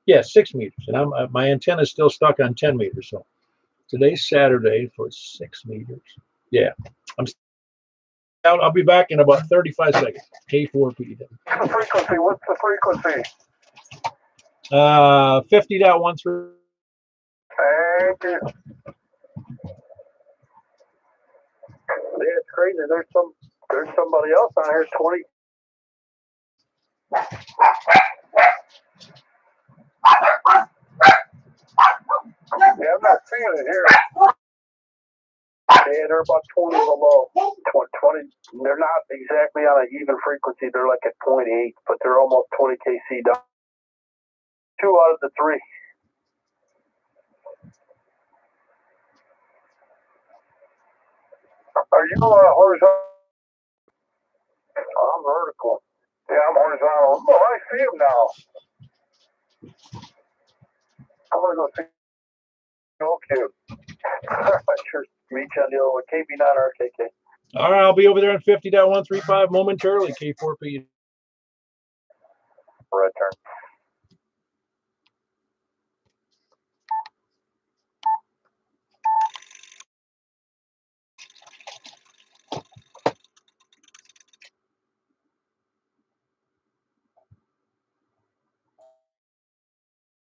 Yeah, 6 meters, and my antenna is still stuck on 10 meters. So today's Saturday for 6 meters. Yeah, I'm. I'll be back in about 35 seconds. K4P. What's the frequency? What's the frequency? 50.13. Thank you. Yeah, it's crazy. There's somebody else on here. 20. Yeah, I'm not seeing it here. Yeah, they're about 20 below. 20. They're not exactly on an even frequency. They're like at 0.8, but they're almost 20 kc down. 2 out of the 3. Are you horizontal? I'm vertical. Yeah, I'm horizontal. Oh, I see him now. I'm gonna go see. Okay. Sure. Meet you on the old KB9RKK. All right, I'll be over there on 50.135 momentarily. K4P. Right turn.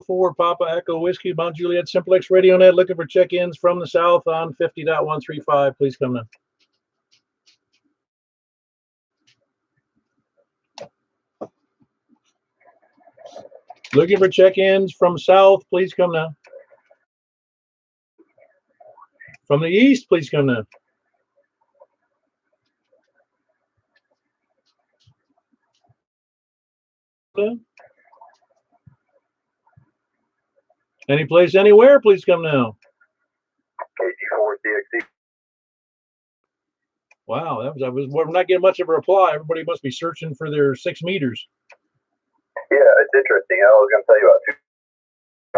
Forward Papa Echo Whiskey Mount Juliet Simplex Radio Net looking for check-ins from the south on 50.135. Please come now. Looking for check-ins from south. Please come now. From the east, please come now. Any place, anywhere, please come now. KG4 DXD. Wow, we're not getting much of a reply. Everybody must be searching for their 6 meters. Yeah, it's interesting. I was going to tell you about 2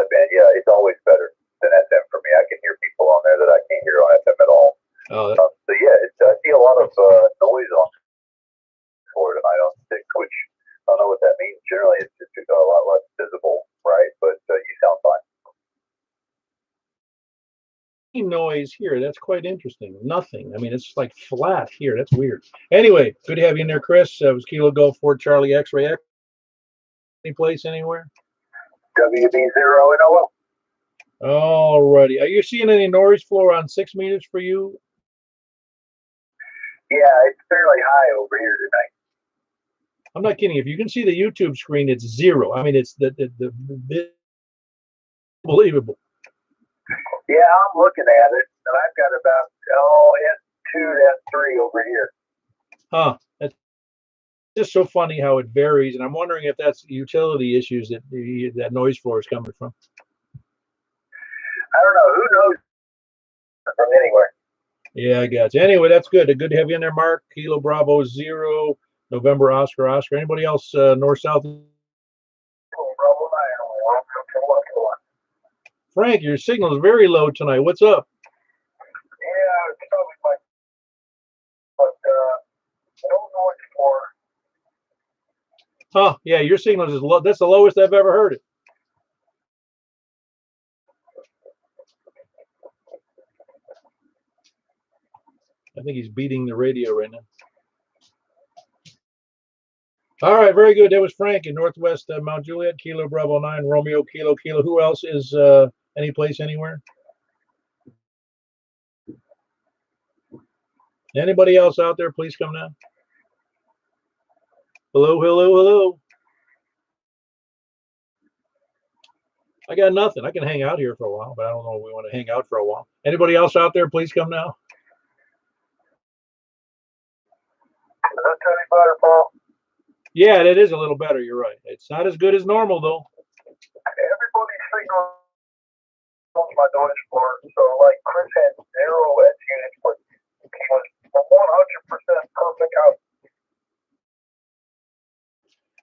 band. Yeah, it's always better than FM for me. I can hear people on there that I can't hear on FM at all. Oh, So yeah, I see a lot of noise on for tonight on 6, which I don't know what that means. Generally, it's just a lot less visible, right? But you sound fine. noise here. That's quite interesting. Nothing. I mean, it's like flat here. That's weird. Anyway, good to have you in there, Chris. It was Kilo Golf 4 Charlie X-Ray X. Any place, anywhere? WB0 and OL. All righty. Are you seeing any noise floor on 6 meters for you? Yeah, it's fairly high over here tonight. I'm not kidding. If you can see the YouTube screen, it's 0. I mean, it's the unbelievable. Yeah, I'm looking at it, and I've got about S2 to S3 over here. Huh. That's just so funny how it varies, and I'm wondering if that's utility issues that that noise floor is coming from. I don't know. Who knows from anywhere? Yeah, I got you. Anyway, that's good. Good to have you in there, Mark. Kilo Bravo 0, November Oscar Oscar. Anybody else north south? Frank, your signal is very low tonight. What's up? Yeah, it's probably my, but no noise for. Huh? Yeah, your signal is low. That's the lowest I've ever heard it. I think he's beating the radio right now. All right, very good. That was Frank in Northwest Mount Juliet, Kilo Bravo 9, Romeo, Kilo, Kilo. Who else is any place, anywhere? Anybody else out there, please come now. Hello, hello, hello. I got nothing. I can hang out here for a while, but I don't know if we want to hang out for a while. Anybody else out there, please come now. Is that any better, Paul? Yeah, that is a little better. You're right. It's not as good as normal, though. Everybody's signal on my noise floor. So, like, Chris had 0 edge units, but he was 100% perfect out.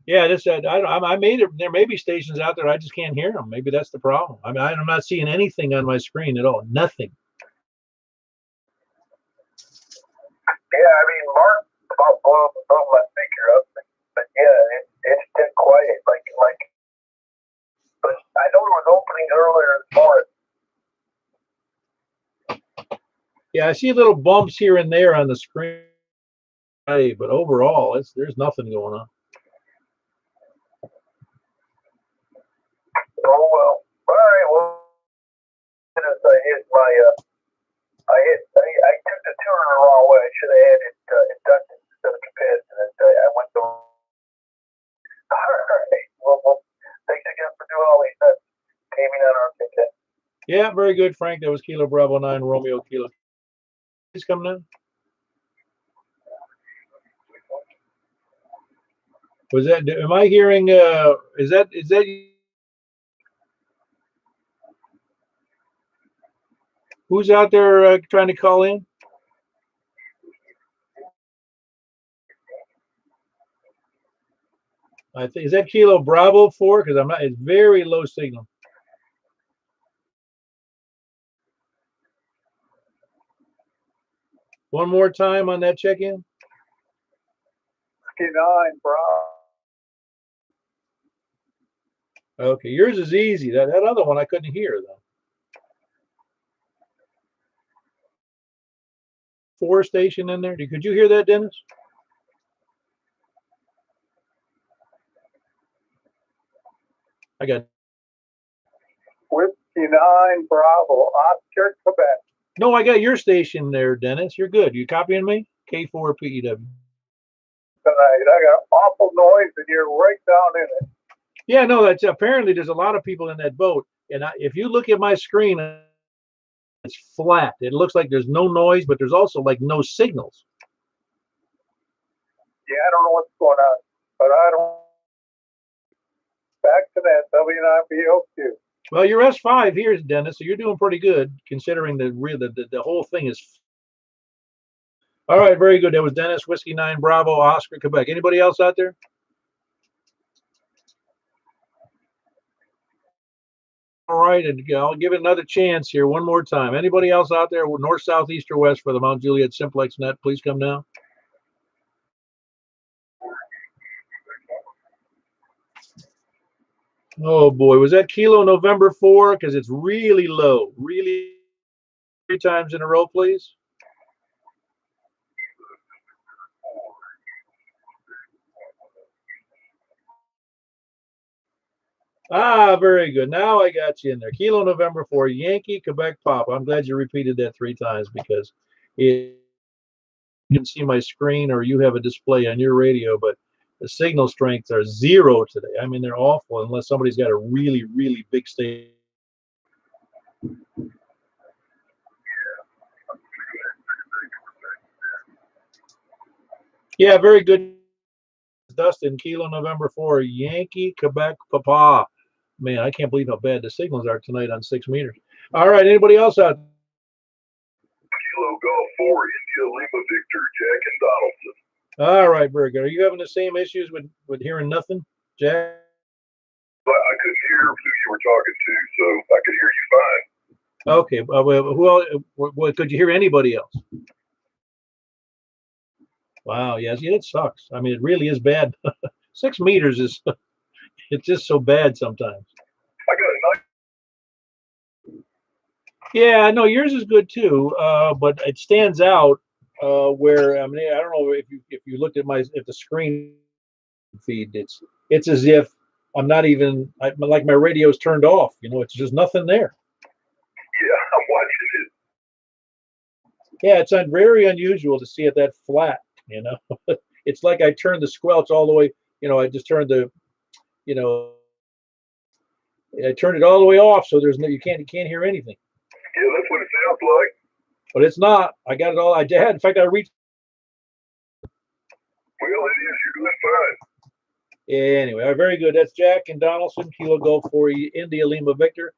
Yeah, this I made it. There may be stations out there I just can't hear them. Maybe that's the problem. I mean, I'm not seeing anything on my screen at all. Nothing. Yeah, I mean, Mark about blew my speaker up, but yeah, it's still quiet. Like, but I know there was openings earlier this morning. Yeah, I see little bumps here and there on the screen, but overall, there's nothing going on. Oh well. All right. Well, I hit my I took the turn the wrong way. I should have had it inducted instead of competitive. I went the. All right. Well, thanks again for doing all these things. Gaming on our ticket. Yeah, very good, Frank. That was Kilo Bravo 9, Romeo, Kilo. He's coming in. Was that? Am I hearing? Is that? Who's out there trying to call in? I think is that Kilo Bravo 4 because I'm not. It's very low signal. One more time on that check-in. 59, bro. Okay, yours is easy. That other one I couldn't hear though. 4 station in there. Could you hear that, Dennis? I got 59 Bravo, Oscar, Quebec. No, I got your station there, Dennis. You're good. You copying me? K4 PEW. Tonight, I got awful noise, and you're right down in it. Yeah, no, that's apparently there's a lot of people in that boat, and if you look at my screen, it's flat. It looks like there's no noise, but there's also like no signals. Yeah, I don't know what's going on, but I don't. Back to that W9BOQ. Well, you're S5 here, Dennis, so you're doing pretty good considering the whole thing is. All right, very good. That was Dennis, Whiskey 9 Bravo, Oscar, Quebec. Anybody else out there? All right, and I'll give it another chance here one more time. Anybody else out there, north, south, east, or west for the Mount Juliet Simplex net? Please come now. Oh boy, was that Kilo November 4? Because it's really low. Really 3 times in a row, please. Ah, very good. Now I got you in there. Kilo November 4, Yankee, Quebec, Pop. I'm glad you repeated that 3 times because you can see my screen or you have a display on your radio, but the signal strengths are 0 today. I mean, they're awful unless somebody's got a really, really big station. Yeah, very good. Dustin, Kilo November 4, Yankee, Quebec, Papa. Man, I can't believe how bad the signals are tonight on 6 meters. All right, anybody else out? Kilo Golf 4, India Lima Victor, Jack and Donaldson. All right, very good. Are you having the same issues with hearing nothing, Jack? But I couldn't hear who you were talking to, so I could hear you fine. Okay. Who else? What, could you hear anybody else? Wow. Yes. Yeah, it sucks. I mean, it really is bad. 6 meters is it's just so bad sometimes. I got a nice. Yeah, I know yours is good too, but it stands out where I mean I don't know if you looked at the screen feed, it's as if I'm not even like my radio's turned off. You know, it's just nothing there. Yeah, I'm watching it. Yeah, it's very unusual to see it that flat. You know, it's like I turned the squelch all the way. You know, I just turned the, you know, I turned it all the way off, so there's no you can't hear anything. Yeah, that's what it sounds like. But it's not. I got it all. I had. In fact, I reached. Well, it is. You're doing fine. Anyway, very good. That's Jack and Donaldson, Kilo Golf 4, India Lima Victor.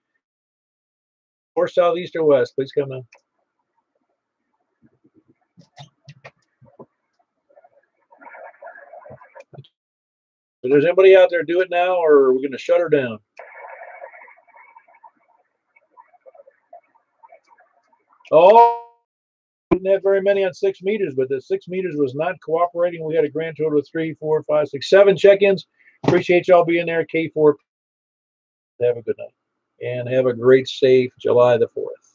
Or southeast or west, please come in. If there's anybody out there, do it now, or we're going to shut her down. Oh, we didn't have very many on 6 meters, but the 6 meters was not cooperating. We had a grand total of 3, 4, 5, 6, 7 check-ins. Appreciate y'all being there. K4. Have a good night. And have a great, safe July the 4th.